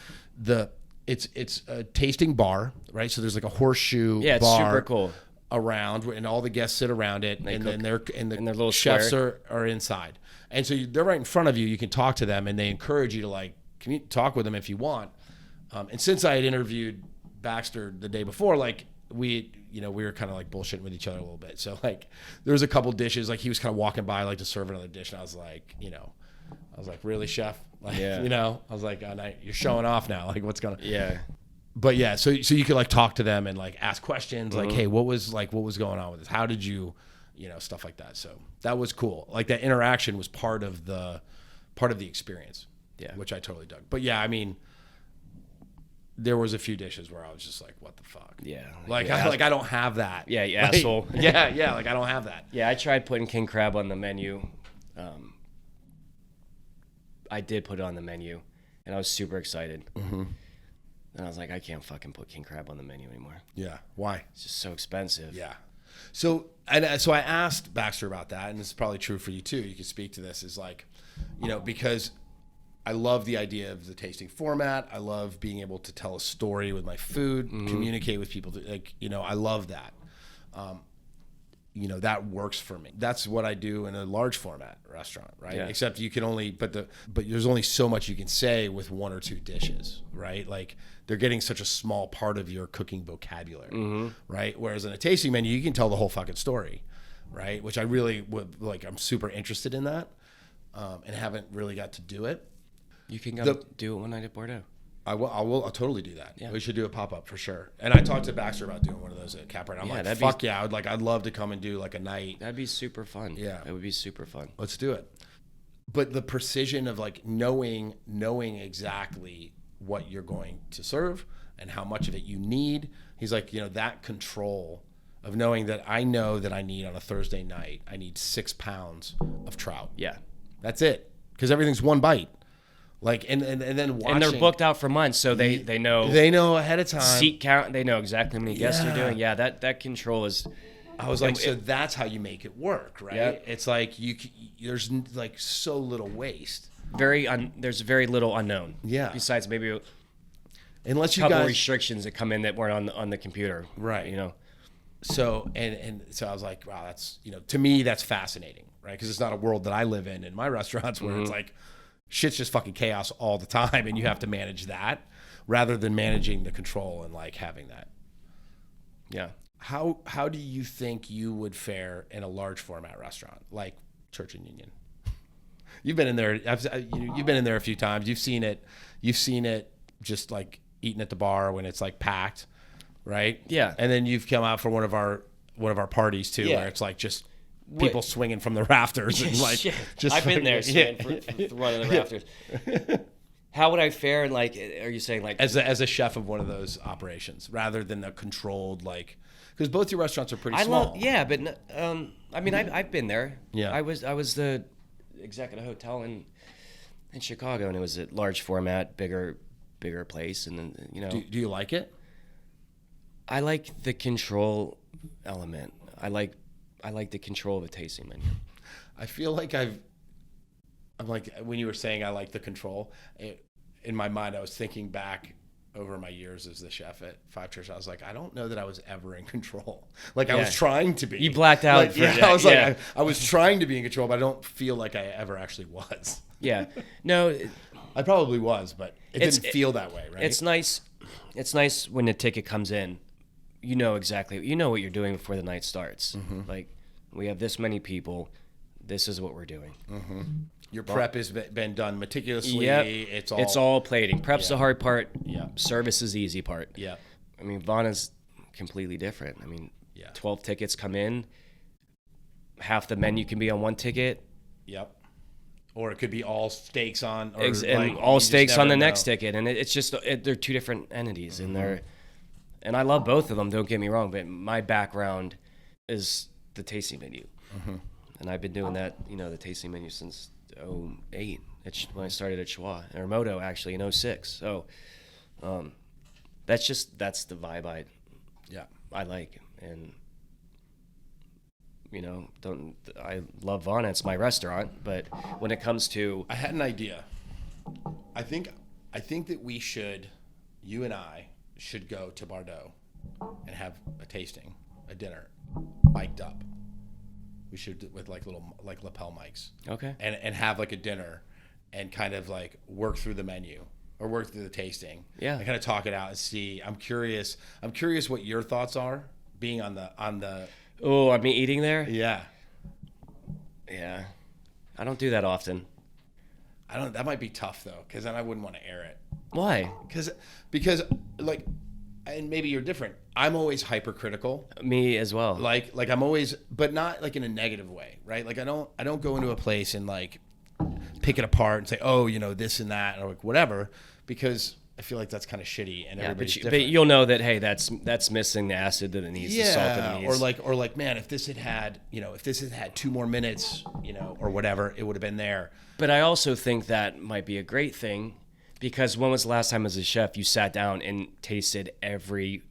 S1: it's a tasting bar, right? So there's like a horseshoe bar.
S2: It's super cool.
S1: Around, and all the guests sit around it, and then the
S2: little
S1: chefs are inside. And so they're right in front of you. You can talk to them, and they encourage you to like talk with them if you want. And since I had interviewed Baxter the day before, like, we were kind of like bullshitting with each other a little bit. So like, there was a couple dishes, like he was kind of walking by like to serve another dish, and I was like, really, chef? Like, I was like, oh, no, you're showing off now. Like, what's going on? Yeah. But yeah, so you could like talk to them and like ask questions, like, hey, what was going on with this? How did you, stuff like that. So that was cool. Like, that interaction was part of the experience. Yeah. Which I totally dug. But yeah, I mean, there was a few dishes where I was just like, what the fuck? Yeah. Like, I don't have that.
S2: Yeah, you asshole.
S1: Yeah, like, I don't have that.
S2: Yeah, I tried putting king crab on the menu. I did put it on the menu, and I was super excited. Mm-hmm. And I was like, I can't fucking put king crab on the menu anymore.
S1: Yeah. Why?
S2: It's just so expensive.
S1: Yeah. So I asked Baxter about that, and this is probably true for you too. You can speak to this, is like, because I love the idea of the tasting format. I love being able to tell a story with my food, communicate with people. I love that. That works for me. That's what I do in a large format restaurant, right? Yeah. Except you can only, but there's only so much you can say with 1 or 2 dishes, right? Like, they're getting such a small part of your cooking vocabulary, right? Whereas in a tasting menu, you can tell the whole fucking story, right? Which I really would like. I'm super interested in that, and haven't really got to do it.
S2: You can go do it one night at Bardo.
S1: I'll totally do that. Yeah. We should do a pop-up for sure. And I talked to Baxter about doing one of those at Capra, and I'm like, fuck yeah, I'd love to come and do like a night.
S2: That'd be super fun. Yeah. It would be super fun.
S1: Let's do it. But the precision of like knowing exactly what you're going to serve and how much of it you need. He's like, that control of knowing that I know that I need on a Thursday night, I need 6 pounds of trout.
S2: Yeah.
S1: That's it. Because everything's one bite. Like, and then watching.
S2: And they're booked out for months, so they know.
S1: They know ahead of time.
S2: Seat count. They know exactly how many guests
S1: Yeah.
S2: you're doing. Yeah, that control is.
S1: I was like, so that's how you make it work, right?
S2: Yep.
S1: It's like there's like so little waste.
S2: There's very little unknown.
S1: Yeah.
S2: Besides maybe
S1: Unless
S2: a
S1: you
S2: couple
S1: guys
S2: restrictions that come in that weren't on the computer.
S1: Right.
S2: You know.
S1: So and so I was like, wow, that's to me that's fascinating, right? Because it's not a world that I live in my restaurants where it's like shit's just fucking chaos all the time, and you have to manage that rather than managing the control and like having that.
S2: Yeah.
S1: How do you think you would fare in a large format restaurant like Church and Union? You've been in there. You've been in there a few times. You've seen it. You've seen it just like eating at the bar when it's like packed, right?
S2: Yeah.
S1: And then you've come out for one of our parties too,
S2: Yeah.
S1: where it's like just people swinging from the rafters and like
S2: Shit.
S1: just.
S2: I've been there
S1: yeah.
S2: for running the rafters. How would I fare? Like, are you saying like
S1: As a chef of one of those operations, rather than the controlled like, because both your restaurants are pretty small.
S2: but I mean, I've been there.
S1: Yeah.
S2: I was the exec at a hotel in Chicago, and it was a large format, bigger place, and then
S1: Do you like it?
S2: I like the control element. I like the control of a tasting menu.
S1: I feel like I'm like, when you were saying I like the control, in my mind I was thinking back over my years as the chef at Five Church. I was like, I don't know that I was ever in control. Like I
S2: Yeah.
S1: was trying to be.
S2: You blacked out.
S1: Like,
S2: for
S1: I was like,
S2: yeah.
S1: I was trying to be in control, but I don't feel like I ever actually was.
S2: Yeah. No,
S1: I probably was, but it didn't feel that way, right?
S2: it's nice. It's nice when the ticket comes in. You know what you're doing before the night starts. Like, we have this many people. This is what we're doing.
S1: Your prep has been done meticulously.
S2: Yep.
S1: It's
S2: all plating. Prep's the hard part.
S1: Yeah.
S2: Service is the easy part.
S1: Yeah.
S2: I mean, Vana's completely different. I mean,
S1: Yeah.
S2: 12 tickets come in. Half the menu can be on one ticket.
S1: Yep. Or it could be all steaks on, or
S2: And
S1: like,
S2: all
S1: you just
S2: steaks on
S1: never
S2: the next
S1: know.
S2: ticket. And it's just, they're two different entities. And I love both of them, don't get me wrong. But my background is the tasting menu. And I've been doing that, the tasting menu since 2008. When I started at Schwa, or Moto actually in 2006. So that's the vibe I like. And I love Vana. It's my restaurant. But when it comes to,
S1: I had an idea. I think that you and I should go to Bardo and have a tasting, a dinner, mic'd up. We should with like little like lapel mics.
S2: okay,
S1: And have like a dinner and kind of like work through the menu or work through the tasting.
S2: Yeah.
S1: And kind of talk it out and see. I'm curious what your thoughts are being on the
S2: oh, I mean eating there.
S1: yeah.
S2: Yeah, I don't do that often.
S1: That might be tough though, because then I wouldn't want to air it.
S2: Why?
S1: Because like, and maybe you're different. I'm always hypercritical.
S2: Me as well.
S1: Like I'm always, but not like in a negative way, right? Like I don't go into a place and like pick it apart and say, oh, this and that or like whatever, because I feel like that's kind of shitty and everybody's different.
S2: But you'll know that, hey, that's missing the acid that it needs, the salt that it needs.
S1: or like, man, if this had had 2 more minutes, or whatever, it would have been there.
S2: But I also think that might be a great thing, because when was the last time as a chef you sat down and tasted every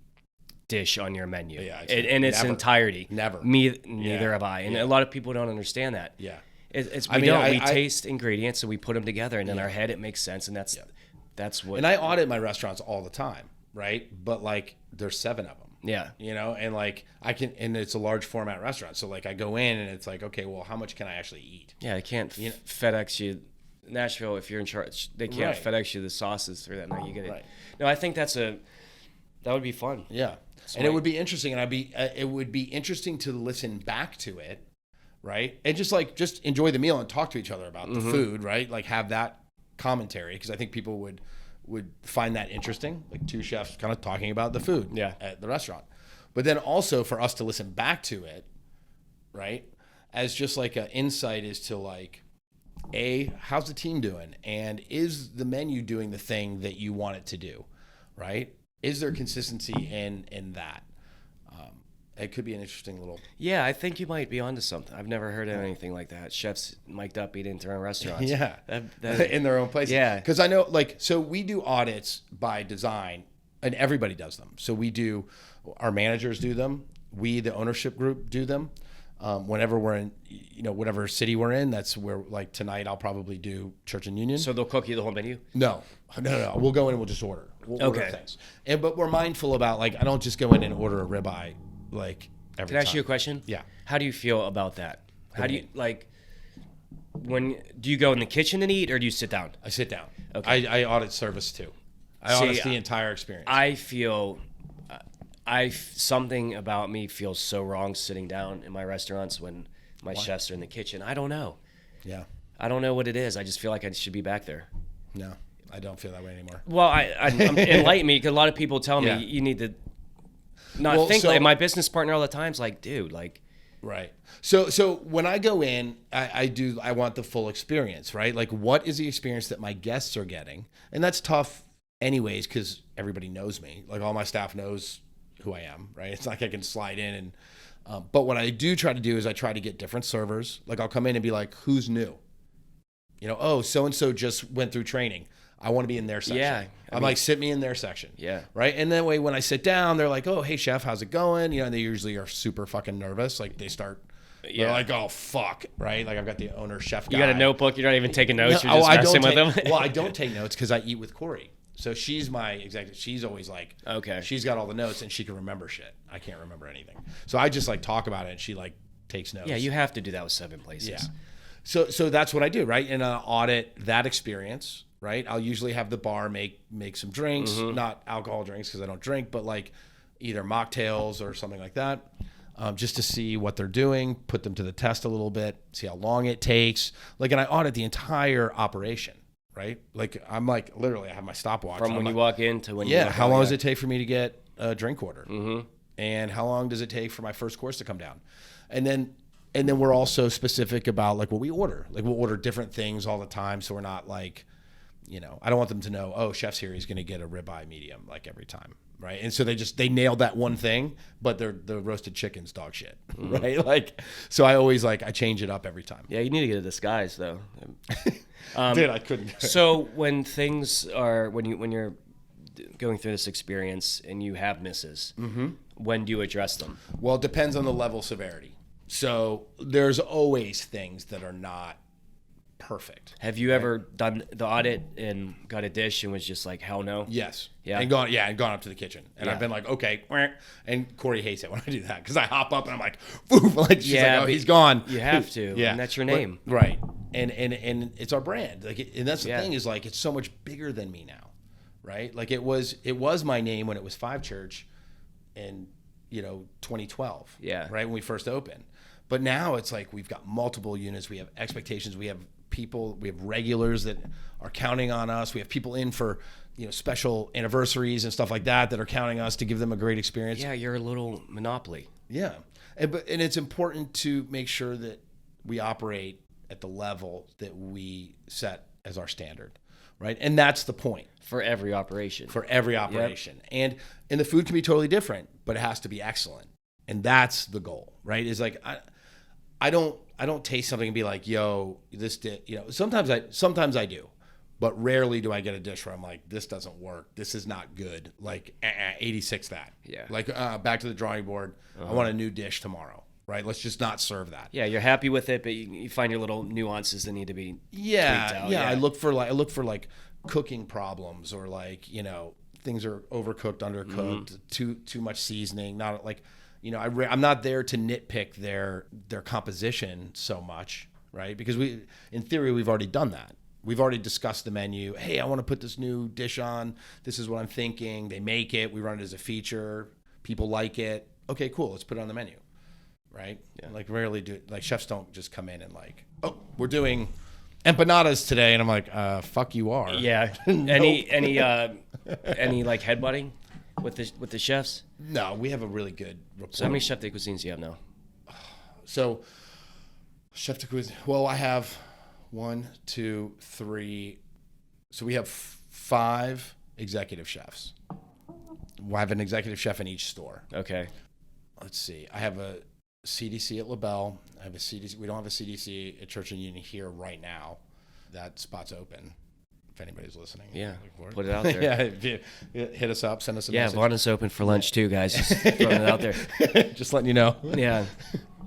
S2: dish on your menu in its entirety?
S1: Never.
S2: Neither have I. And a lot of people don't understand that.
S1: Yeah.
S2: We taste ingredients and we put them together, and in our head it makes sense, and that's what.
S1: And I audit my restaurants all the time, right? But like there's 7 of them.
S2: Yeah.
S1: And like and it's a large format restaurant. So like I go in and it's like, okay, well, how much can I actually eat?
S2: Yeah, I can't FedEx you. Nashville, if you're in charge, they can't FedEx you the sauces through that night. You get it.
S1: Right.
S2: No, I think that would be fun.
S1: Yeah. And it would be interesting, and it would be interesting to listen back to it, right? And just enjoy the meal and talk to each other about the food, right? Like have that commentary, because I think people would find that interesting, like 2 chefs kind of talking about the food at the restaurant. But then also for us to listen back to it, right? As just like an insight as to like, how's the team doing? And is the menu doing the thing that you want it to do, right? Is there consistency in that? It could be an interesting little.
S2: Yeah, I think you might be onto something. I've never heard of anything like that. Chefs mic'd up eating their own restaurants.
S1: Yeah,
S2: That-
S1: in their own places.
S2: Yeah.
S1: Because I know, like, so we do audits by design, and everybody does them. So we do, our managers do them. We, the ownership group, do them. Whenever we're in, whatever city we're in, that's where, like, tonight I'll probably do Church and Union.
S2: So they'll cook you the whole menu?
S1: No. We'll go in and we'll just order. We'll order
S2: Okay.
S1: things. But we're mindful about, like, I don't just go in and order a ribeye, like, every
S2: Can I ask
S1: time.
S2: you a question?
S1: Yeah.
S2: How do you feel about that? How
S1: do
S2: do
S1: you
S2: you, like, do you go in the kitchen and eat, or do you sit down?
S1: I sit down.
S2: Okay.
S1: I audit service too. I
S2: See,
S1: audit the entire experience.
S2: I feel, something about me feels so wrong sitting down in my restaurants when my chefs are in the kitchen. I don't know.
S1: Yeah.
S2: I don't know what it is. I just feel like I should be back there.
S1: No, I don't feel that way anymore.
S2: Well, I'm enlighten me, because a lot of people tell me
S1: Yeah.
S2: you need to not
S1: Well,
S2: think
S1: so-
S2: like my business partner all the time's like, dude, like,
S1: Right. So when I go in, I want the full experience, right? Like, what is the experience that my guests are getting? And that's tough anyways, because everybody knows me. Like, all my staff knows who I am, right? It's not like I can slide in and, but what I do try to do is I try to get different servers. Like, I'll come in and be like, who's new? Oh, so-and-so just went through training. I want to be in their section.
S2: Yeah,
S1: I'm like, sit me in their section.
S2: Yeah.
S1: Right. And that way, when I sit down, they're like, oh, hey, chef, how's it going? And they usually are super fucking nervous. Like, they start, they're like, oh, fuck. Right. Like, I've got the owner chef guy.
S2: you got a notebook, you're not even taking notes,
S1: No,
S2: you're just
S1: I
S2: messing
S1: don't
S2: with them.
S1: well, I don't take notes because I eat with Corey. So she's my executive. She's always like,
S2: Okay.
S1: she's got all the notes and she can remember shit. I can't remember anything. So I just like talk about it and she like takes notes.
S2: Yeah, you have to do that with 7 places.
S1: Yeah. So that's what I do, right? And I audit that experience, right? I'll usually have the bar make some drinks, not alcohol drinks because I don't drink, but like either mocktails or something like that, just to see what they're doing, put them to the test a little bit, see how long it takes. Like, and I audit the entire operation, right? Like, I'm like, literally, I have my stopwatch.
S2: From
S1: I'm
S2: when
S1: like,
S2: you walk in to when you
S1: yeah,
S2: walk
S1: how
S2: out,
S1: long
S2: yeah.
S1: does it take for me to get a drink order? And how long does it take for my first course to come down? And then we're also specific about like what we order. Like, we'll order different things all the time, so we're not like, I don't want them to know, oh, chef's here, he's going to get a ribeye medium like every time, right? And so they nailed that one thing, but the roasted chicken's dog shit, right? Like, so I always I change it up every time.
S2: Yeah, you need to get a disguise though.
S1: Dude, I couldn't.
S2: So when you're going through this experience and you have misses, when do you address them?
S1: Well, it depends on the level of severity. So there's always things that are not perfect.
S2: Have you ever done the audit and got a dish and was just like, hell no?
S1: Yes.
S2: Yeah.
S1: And gone up to the kitchen. And
S2: Yeah.
S1: I've been like, okay. And Corey hates it when I do that because I hop up and I'm like, "Woof," like she's
S2: Yeah,
S1: like, oh,
S2: but
S1: he's gone.
S2: You have to.
S1: Yeah.
S2: And that's your name.
S1: But- right. And it's our brand. Like, and that's the
S2: Yeah.
S1: thing is like, it's so much bigger than me now. Right. Like, it was my name when it was Five Church in, 2012.
S2: Yeah.
S1: Right. When we first opened. But now it's like, we've got multiple units. We have expectations. We have people, we have regulars that are counting on us. We have people in for, special anniversaries and stuff like that are counting us to give them a great experience.
S2: Yeah, you're a little monopoly.
S1: Yeah. And it's important to make sure that we operate at the level that we set as our standard, right? And that's the point.
S2: For every operation.
S1: For every operation. And the food can be totally different, but it has to be excellent. And that's the goal, right? Is like, I don't taste something and be like, yo, this did, sometimes I do, but rarely do I get a dish where I'm like, this doesn't work. This is not good. Like 86 that.
S2: Yeah.
S1: Like back to the drawing board. I want a new dish tomorrow, right? Let's just not serve that.
S2: Yeah, you're happy with it, but you find your little nuances that need to be tweaked out.
S1: Yeah. I look for cooking problems or things are overcooked, undercooked, too much seasoning, not like, I'm not there to nitpick their composition so much, right? Because in theory, we've already done that. We've already discussed the menu. Hey, I want to put this new dish on. This is what I'm thinking. They make it. We run it as a feature. People like it. Okay, cool. Let's put it on the menu, right? Yeah. Like, rarely chefs don't just come in and like, oh, we're doing empanadas today, and I'm like, fuck, you are.
S2: Yeah.
S1: Nope.
S2: Any like headbutting with the chefs?
S1: No, we have a really good rapport.
S2: So how many chef de cuisines do you have now?
S1: So, chef de cuisine. Well, I have 1, 2, 3. So we have 5 executive chefs. I have an executive chef in each store.
S2: Okay.
S1: let's see. I have a CDC at LaBelle. I have a CDC. We don't have a CDC at Church and Union here right now. That spot's open. If anybody's listening,
S2: yeah, put it out there.
S1: Yeah, hit us up, send us a
S2: yeah,
S1: message.
S2: Vana's open for lunch too, guys. Just throwing it out there.
S1: Just letting you know.
S2: Yeah,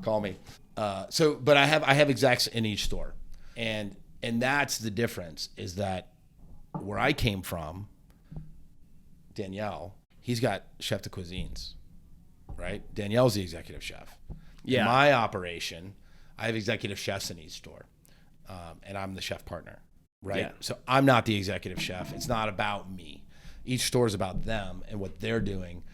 S1: call me. But I have execs in each store, and that's the difference. Is that where I came from, Danielle, he's got chef de cuisines, right? Danielle's the executive chef.
S2: Yeah.
S1: In my operation, I have executive chefs in each store, and I'm the chef partner. Right.
S2: Yeah.
S1: So I'm not the executive chef. It's not about me. Each store is about them and what they're doing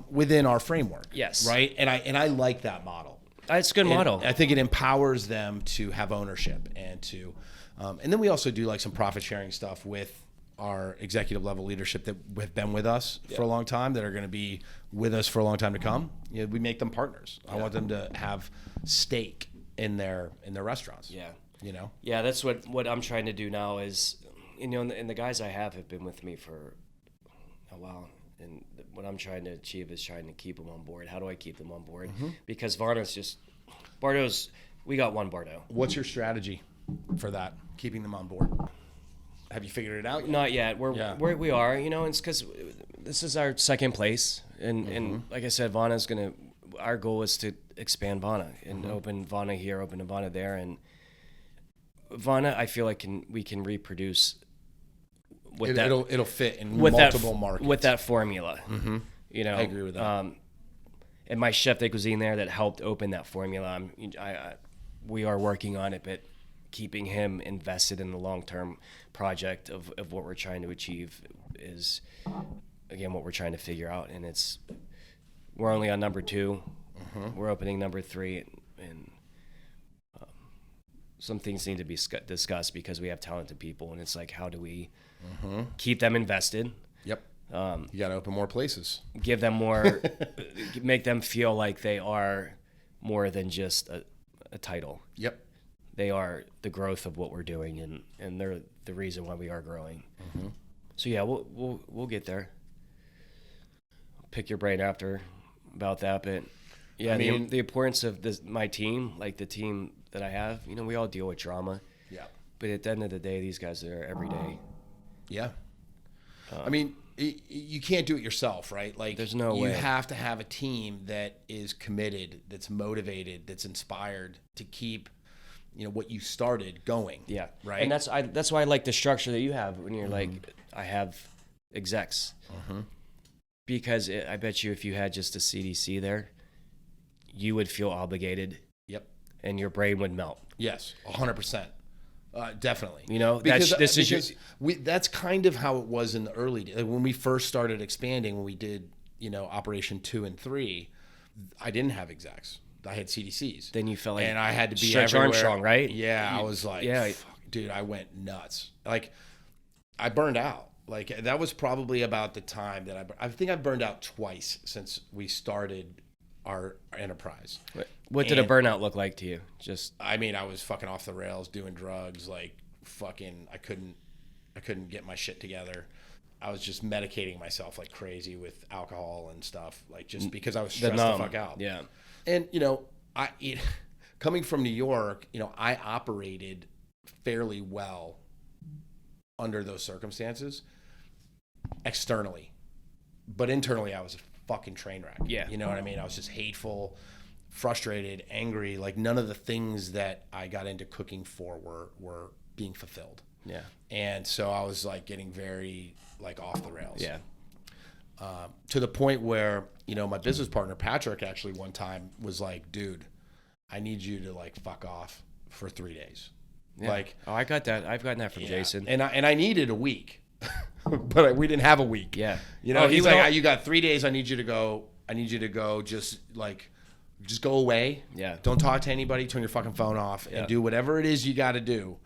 S1: within our framework.
S2: Yes.
S1: Right. And I like that model.
S2: It's a good model.
S1: I think it empowers them to have ownership and to, and then we also do like some profit sharing stuff with our executive level leadership that have been with us for a long time, that are going to be with us for a long time to come. You know, we make them partners. I want them to have stake in their restaurants.
S2: Yeah.
S1: You know?
S2: Yeah, that's what I'm trying to do now is, you know, and the guys I have been with me for a while. And what I'm trying to achieve is trying to keep them on board. How do I keep them on board? Mm-hmm. Because Bardo's, we got one Bardo.
S1: What's your strategy for that, keeping them on board? Have you figured it out yet?
S2: Not yet. We are, you know, it's because this is our second place. And like I said, our goal is to expand Vana and open Vana here, open a Vana there. And Vana, I feel like we can reproduce
S1: it'll fit in multiple markets
S2: with that formula. Mm-hmm. You know,
S1: I agree with that.
S2: And my chef de cuisine there that helped open that formula, we are working on it, but keeping him invested in the long-term project of what we're trying to achieve is, again, what we're trying to figure out. And we're only on number 2. Mm-hmm. We're opening number 3, and some things need to be discussed because we have talented people, and it's like, how do we keep them invested?
S1: Yep. You got to open more places.
S2: Give them more, make them feel like they are more than just a title.
S1: Yep.
S2: They are the growth of what we're doing, and they're the reason why we are growing. Mm-hmm. So yeah, we'll get there. I'll pick your brain after about that, but yeah, I mean, the importance of my team, like the team that I have, you know, we all deal with drama.
S1: Yeah.
S2: But at the end of the day, these guys are there every day.
S1: Yeah. I mean, you can't do it yourself, right? Like,
S2: there's no way.
S1: You have to have a team that is committed, that's motivated, that's inspired to keep, you know, what you started going.
S2: Yeah.
S1: Right.
S2: And that's why I like the structure that you have when you're like, I have execs. Mm-hmm. Because I bet you if you had just a CDC there, you would feel obligated.
S1: Yep.
S2: And your brain would melt.
S1: Yes, 100%. Definitely.
S2: You know,
S1: because that's kind of how it was in the early days. When we first started expanding, when we did, you know, Operation 2 and 3, I didn't have execs. I had CDCs.
S2: Then you felt like,
S1: and I had to be
S2: Stretch
S1: everywhere.
S2: Armstrong, right?
S1: Yeah, I was like, fuck, dude, I went nuts. Like, I burned out. Like, that was probably about the time that I think I've burned out twice since we started our enterprise.
S2: What did a burnout look like to you?
S1: I mean, I was fucking off the rails, doing drugs, like fucking, I couldn't get my shit together. I was just medicating myself like crazy with alcohol and stuff, like just because I was stressed the fuck out.
S2: Yeah.
S1: And, you know, coming from New York, you know, I operated fairly well under those circumstances externally, but internally I was a fucking train wreck.
S2: Yeah.
S1: You know what I mean? I was just hateful, frustrated, angry. Like, none of the things that I got into cooking for were being fulfilled.
S2: Yeah.
S1: And so I was like getting very like off the rails.
S2: Yeah.
S1: To the point where, you know, my business partner, Patrick, actually one time was like, dude, I need you to like fuck off for 3 days.
S2: Yeah.
S1: Like,
S2: oh, I got that. I've gotten that from Jason.
S1: And I needed a week, but we didn't have a week.
S2: Yeah.
S1: You know, he's like, you got 3 days. I need you to go. Just go away.
S2: Yeah.
S1: Don't talk to anybody. Turn your fucking phone off and do whatever it is you got to do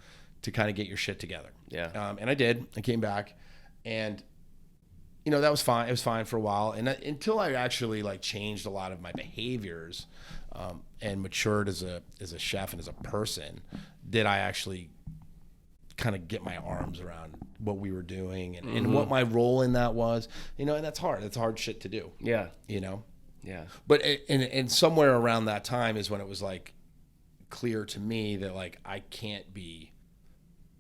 S1: to kind of get your shit together.
S2: Yeah.
S1: And I did. I came back, and you know, that was fine. It was fine for a while, and until I actually like changed a lot of my behaviors and matured as a chef and as a person, did I actually kind of get my arms around what we were doing and what my role in that was. You know, and that's hard. It's hard shit to do.
S2: Yeah.
S1: You know,
S2: Yeah.
S1: But and somewhere around that time is when it was like clear to me that like I can't be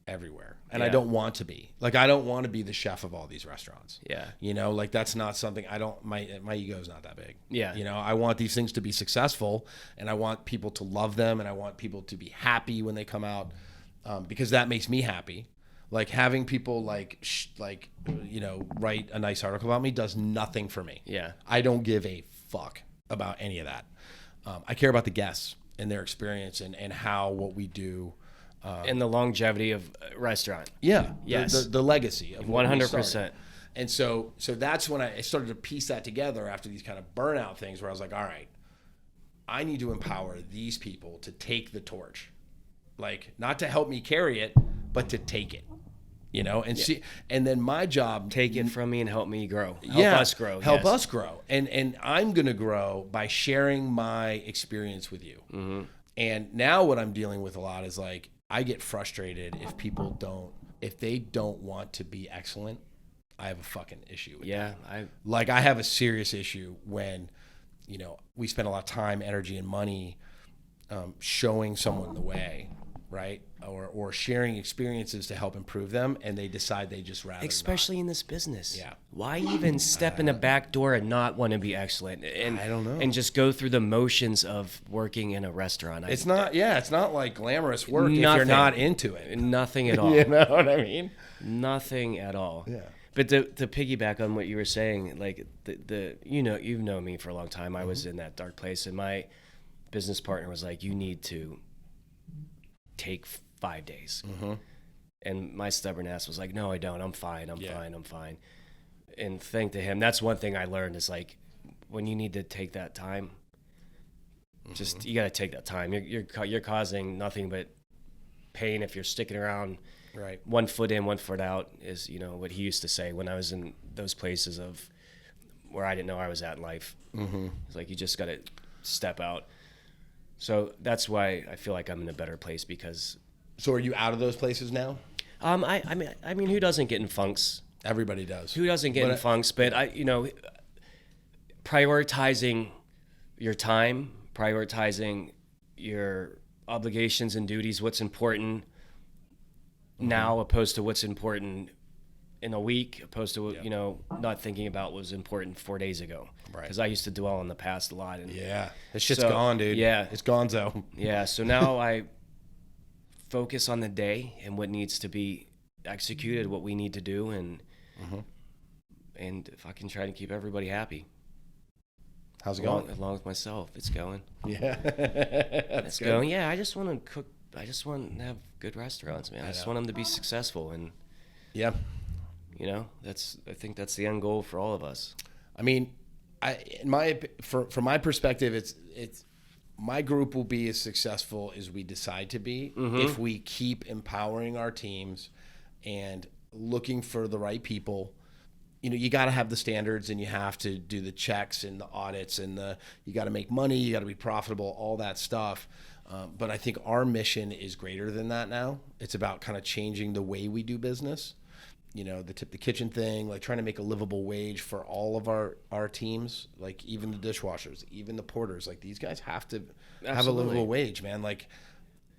S1: everywhere, and I don't want to be. Like I don't want to be the chef of all these restaurants.
S2: Yeah.
S1: You know, like that's not something I don't. My ego is not that big.
S2: Yeah.
S1: You know, I want these things to be successful, and I want people to love them, and I want people to be happy when they come out, because that makes me happy. Like having people like you know, write a nice article about me does nothing for me.
S2: Yeah.
S1: I don't give a fuck about any of that. I care about the guests and their experience and how what we do.
S2: And the longevity of a restaurant.
S1: Yeah.
S2: Yes.
S1: The legacy of
S2: 100%.
S1: And so that's when I started to piece that together after these kind of burnout things where I was like, all right, I need to empower these people to take the torch. Like not to help me carry it, but to take it. You know, and see, and then my job,
S2: Take it from me and help me grow. Help us grow.
S1: Help us grow. And I'm going to grow by sharing my experience with you. Mm-hmm. And now what I'm dealing with a lot is like, I get frustrated if they don't want to be excellent. I have a fucking issue with that. I have a serious issue when, you know, we spend a lot of time, energy, and money showing someone the way, right? Or sharing experiences to help improve them, and they decide they just rather
S2: especially in this business.
S1: Yeah.
S2: Why even step in the back door and not want to be excellent? And
S1: I don't know.
S2: And just go through the motions of working in a restaurant.
S1: It's not like glamorous work if
S2: Nothing.
S1: you're not into it.
S2: Nothing at all.
S1: You know what I mean?
S2: Nothing at all.
S1: Yeah.
S2: But to piggyback on what you were saying, like you've known me for a long time. I was in that dark place, and my business partner was like, "You need to take 5 days." Mm-hmm. And my stubborn ass was like, "No, I don't. I'm fine. I'm fine." And thank to him, that's one thing I learned is like, when you need to take that time, just you got to take that time. You're causing nothing but pain if you're sticking around.
S1: Right.
S2: 1 foot in, 1 foot out is, you know, what he used to say when I was in those places of where I didn't know I was at in life. Mm-hmm. It's like, you just got to step out. So that's why I feel like I'm in a better place because.
S1: So are you out of those places now?
S2: I mean, who doesn't get in funks?
S1: Everybody does.
S2: Who doesn't get in funks? But prioritizing your time, prioritizing your obligations and duties, what's important now opposed to what's important in a week, opposed to not thinking about what was important 4 days ago.
S1: Right.
S2: Because I used to dwell on the past a lot. And
S1: this shit's gone, dude.
S2: Yeah,
S1: it's gonzo.
S2: Yeah. So now I focus on the day and what needs to be executed, what we need to do, and if I can try to keep everybody happy.
S1: How's it going?
S2: Along with myself, it's going.
S1: Yeah,
S2: it's going. Yeah, I just want to cook. I just want to have good restaurants, man. I just want them to be successful, and I think that's the end goal for all of us.
S1: I mean, from my perspective, it's my group will be as successful as we decide to be if we keep empowering our teams and looking for the right people. You know, you got to have the standards, and you have to do the checks and the audits, and you got to make money, you got to be profitable, all that stuff. But I think our mission is greater than that now. It's about kind of changing the way we do business. You know, the tip the kitchen thing, like trying to make a livable wage for all of our teams, like even the dishwashers, even the porters. Like these guys have to have a livable wage, man. Like,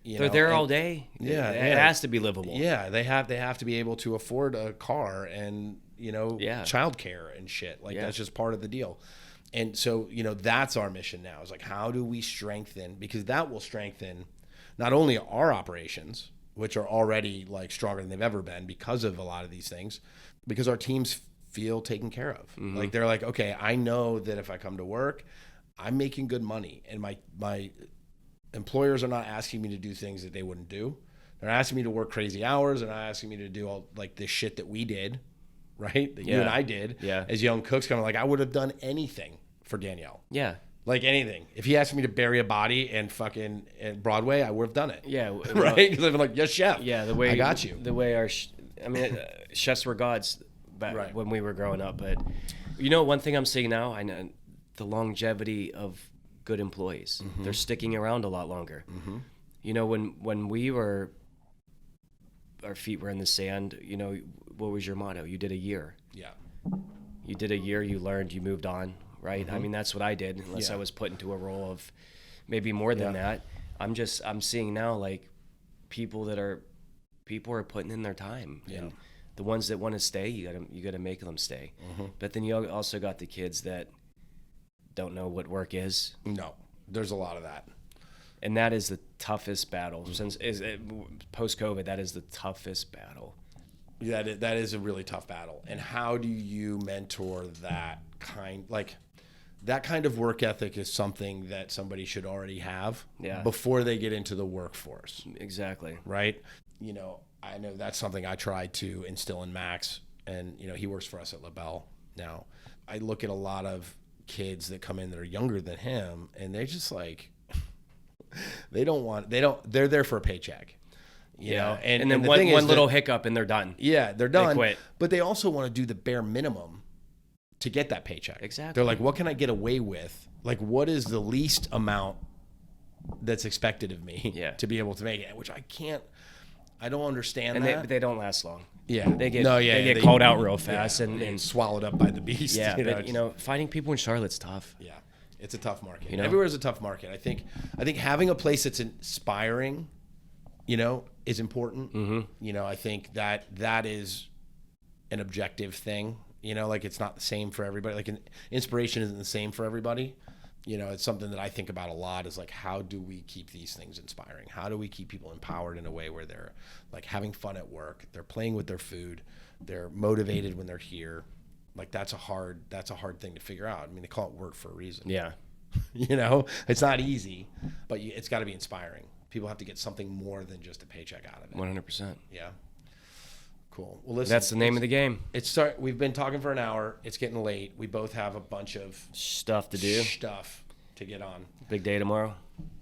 S2: they're there all day.
S1: Yeah,
S2: it has to be livable.
S1: Yeah, they have to be able to afford a car and childcare and shit. Like that's just part of the deal. And so, that's our mission now is like, how do we strengthen, because that will strengthen not only our operations, which are already like stronger than they've ever been because of a lot of these things, because our teams feel taken care of. Mm-hmm. Like they're like, okay, I know that if I come to work, I'm making good money, and my employers are not asking me to do things that they wouldn't do. They're asking me to work crazy hours. They're not asking me to do all like this shit that we did, right? That you and I did as young cooks. Kind of like I would have done anything for Danielle.
S2: Yeah.
S1: Like anything. If he asked me to bury a body and fucking at Broadway, I would have done it.
S2: Yeah.
S1: Right? Because I've been like, yes, chef.
S2: Yeah. The way
S1: I got you.
S2: The way chefs were gods back when we were growing up. But one thing I'm seeing now, I know the longevity of good employees. Mm-hmm. They're sticking around a lot longer. Mm-hmm. When we were, our feet were in the sand, what was your motto? You did a year.
S1: Yeah.
S2: You did a year, you learned, you moved on. right? I mean, that's what I did, unless
S1: Yeah.
S2: I was put into a role of maybe more than that. I'm seeing now, like, people are putting in their time.
S1: Yeah.
S2: And the ones that want to stay, you gotta make them stay. But then you also got the kids that don't know what work is.
S1: No, there's a lot of that.
S2: And that is the toughest battle. Post-COVID, that is the toughest battle.
S1: That is a really tough battle. And how do you mentor that kind of work ethic is something that somebody should already have before they get into the workforce.
S2: Exactly.
S1: Right? You know, I know that's something I tried to instill in Max, and you know, he works for us at LaBelle now. I look at a lot of kids that come in that are younger than him, and they're just like they're there for a paycheck. You know, and
S2: then
S1: the
S2: one
S1: thing is
S2: little hiccup and they're done.
S1: Yeah, they're done.
S2: They quit.
S1: But they also want to do the bare minimum to get that paycheck.
S2: Exactly.
S1: They're like, what can I get away with? Like, what is the least amount that's expected of me to be able to make it? Which I don't understand
S2: and
S1: that.
S2: they don't last long.
S1: Yeah.
S2: They get called out real fast and
S1: swallowed up by the beast.
S2: Yeah, but finding people in Charlotte's tough.
S1: Yeah. It's a tough market.
S2: You know?
S1: Everywhere's a tough market. I think having a place that's inspiring, you know, is important. You know, I think that is an objective thing. You know, like, it's not the same for everybody. Like, inspiration isn't the same for everybody. You know, it's something that I think about a lot, is like, how do we keep these things inspiring? How do we keep people empowered in a way where they're like having fun at work, they're playing with their food, they're motivated when they're here? Like, that's a hard thing to figure out. I mean, they call it work for a reason.
S2: Yeah.
S1: You know, it's not easy, but it's got to be inspiring. People have to get something more than just a paycheck out of it.
S2: 100%.
S1: Yeah. Cool. Well, listen,
S2: that's the name of the game.
S1: We've been talking for an hour. It's getting late. We both have a bunch of
S2: stuff to do.
S1: Stuff to get on.
S2: Big day tomorrow.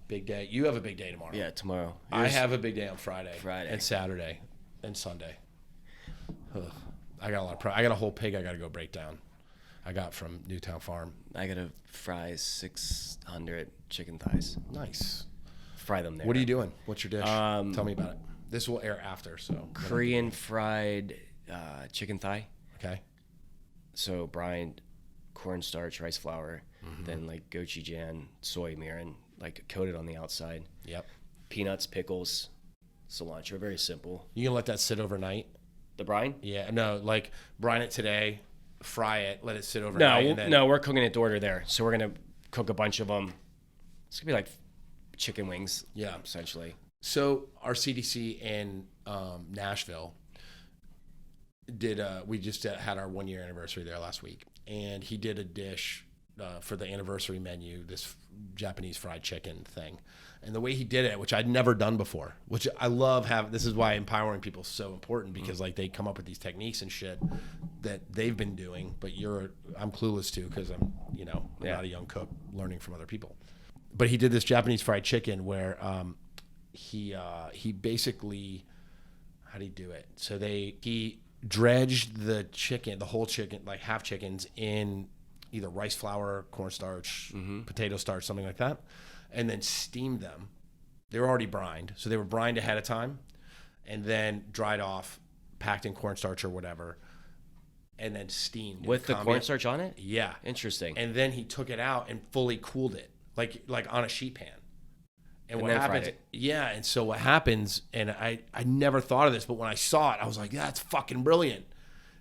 S1: Big day. You have a big day tomorrow.
S2: Yeah, tomorrow.
S1: I have a big day on Friday.
S2: Friday.
S1: And Saturday and Sunday. Ugh. I got I got a whole pig I got to go break down. I got from Newtown Farm.
S2: I got to fry 600 chicken thighs.
S1: Nice.
S2: Fry them there.
S1: What are you doing? What's your dish? Tell me about it. This will air after, so.
S2: Korean fried chicken thigh.
S1: Okay.
S2: So brine, cornstarch, rice flour, then like gochujang, soy mirin, like coated on the outside.
S1: Yep.
S2: Peanuts, pickles, cilantro. Very simple.
S1: You gonna let that sit overnight?
S2: The brine?
S1: Yeah. No, like brine it today, fry it, let it sit overnight.
S2: No, we're cooking it to order there. So we're gonna cook a bunch of them. It's gonna be like chicken wings.
S1: Yeah.
S2: Essentially.
S1: So our CDC in Nashville we just had our 1 year anniversary there last week, and he did a dish for the anniversary menu, this Japanese fried chicken thing. And the way he did it, which I'd never done before, which I love this is why empowering people is so important, because like they come up with these techniques and shit that they've been doing, but I'm clueless to, because I'm not a young cook learning from other people. But he did this Japanese fried chicken where he basically, how do you do it? So he dredged the whole chicken, like half chickens, in either rice flour, cornstarch, potato starch, something like that, and then steamed them. They were already brined, so they were brined ahead of time, and then dried off, packed in cornstarch or whatever, and then steamed
S2: with the cornstarch on it.
S1: Yeah,
S2: interesting.
S1: And then he took it out and fully cooled it, like on a sheet pan. And what
S2: then
S1: happens?
S2: fried it.
S1: Yeah, and so what happens? And I never thought of this, but when I saw it, I was like, "That's fucking brilliant,"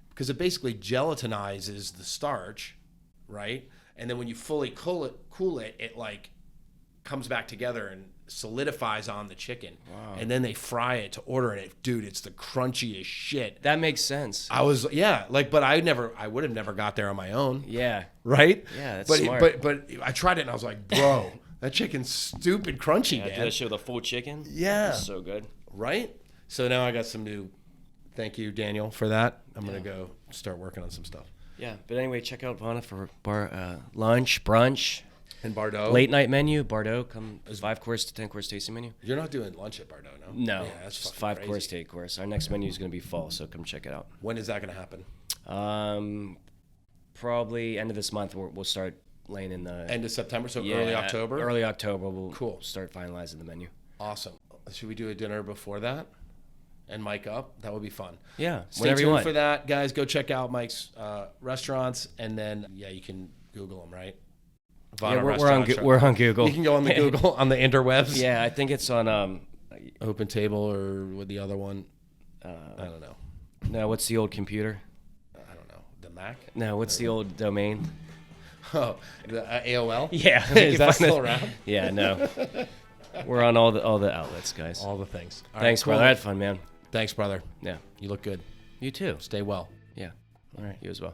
S1: because it basically gelatinizes the starch, right? And then when you fully cool it, it like comes back together and solidifies on the chicken.
S2: Wow.
S1: And then they fry it to order it. Dude, it's the crunchiest shit.
S2: That makes sense.
S1: I was but I would have never got there on my own.
S2: Yeah.
S1: Right?
S2: Yeah, that's
S1: but
S2: smart.
S1: But I tried it and I was like, bro, that chicken's stupid crunchy, man.
S2: Did that show the full chicken?
S1: Yeah.
S2: That's so good.
S1: Right? So now I got some new, thank you, Daniel, for that. I'm going to go start working on some stuff.
S2: Yeah. But anyway, check out Vana for lunch, brunch.
S1: And Bardo.
S2: Late night menu. Bardo, come 5-course to 10-course tasting menu.
S1: You're not doing lunch at Bardo, no?
S2: No.
S1: Yeah, that's
S2: just
S1: fucking
S2: 5-course,
S1: crazy.
S2: 8-course. Our next menu is going to be fall, so come check it out.
S1: When is that going to happen?
S2: Probably end of this month. We'll start laying in the
S1: end of September, so early October?
S2: Early October, we'll start finalizing the menu.
S1: Awesome. Should we do a dinner before that and Mike up? That would be fun.
S2: Yeah,
S1: Stay
S2: whenever you
S1: tuned
S2: want.
S1: for that, guys. Go check out Mike's restaurants, and then you can Google them, right?
S2: Yeah,
S1: Vana
S2: we're on Google.
S1: You can go on the Google on the interwebs.
S2: Yeah, I think it's on.
S1: Open Table or with the other one. I don't know.
S2: No, what's the old computer?
S1: I don't know. The Mac?
S2: No, what's the old domain?
S1: Oh, the AOL?
S2: Yeah,
S1: Is that still around?
S2: Yeah, no. We're on all the outlets, guys.
S1: All the things. All
S2: Thanks,
S1: right, cool.
S2: brother. I had fun, man.
S1: Thanks, brother.
S2: Yeah.
S1: You look good.
S2: You too.
S1: Stay well.
S2: Yeah.
S1: All right.
S2: You as well.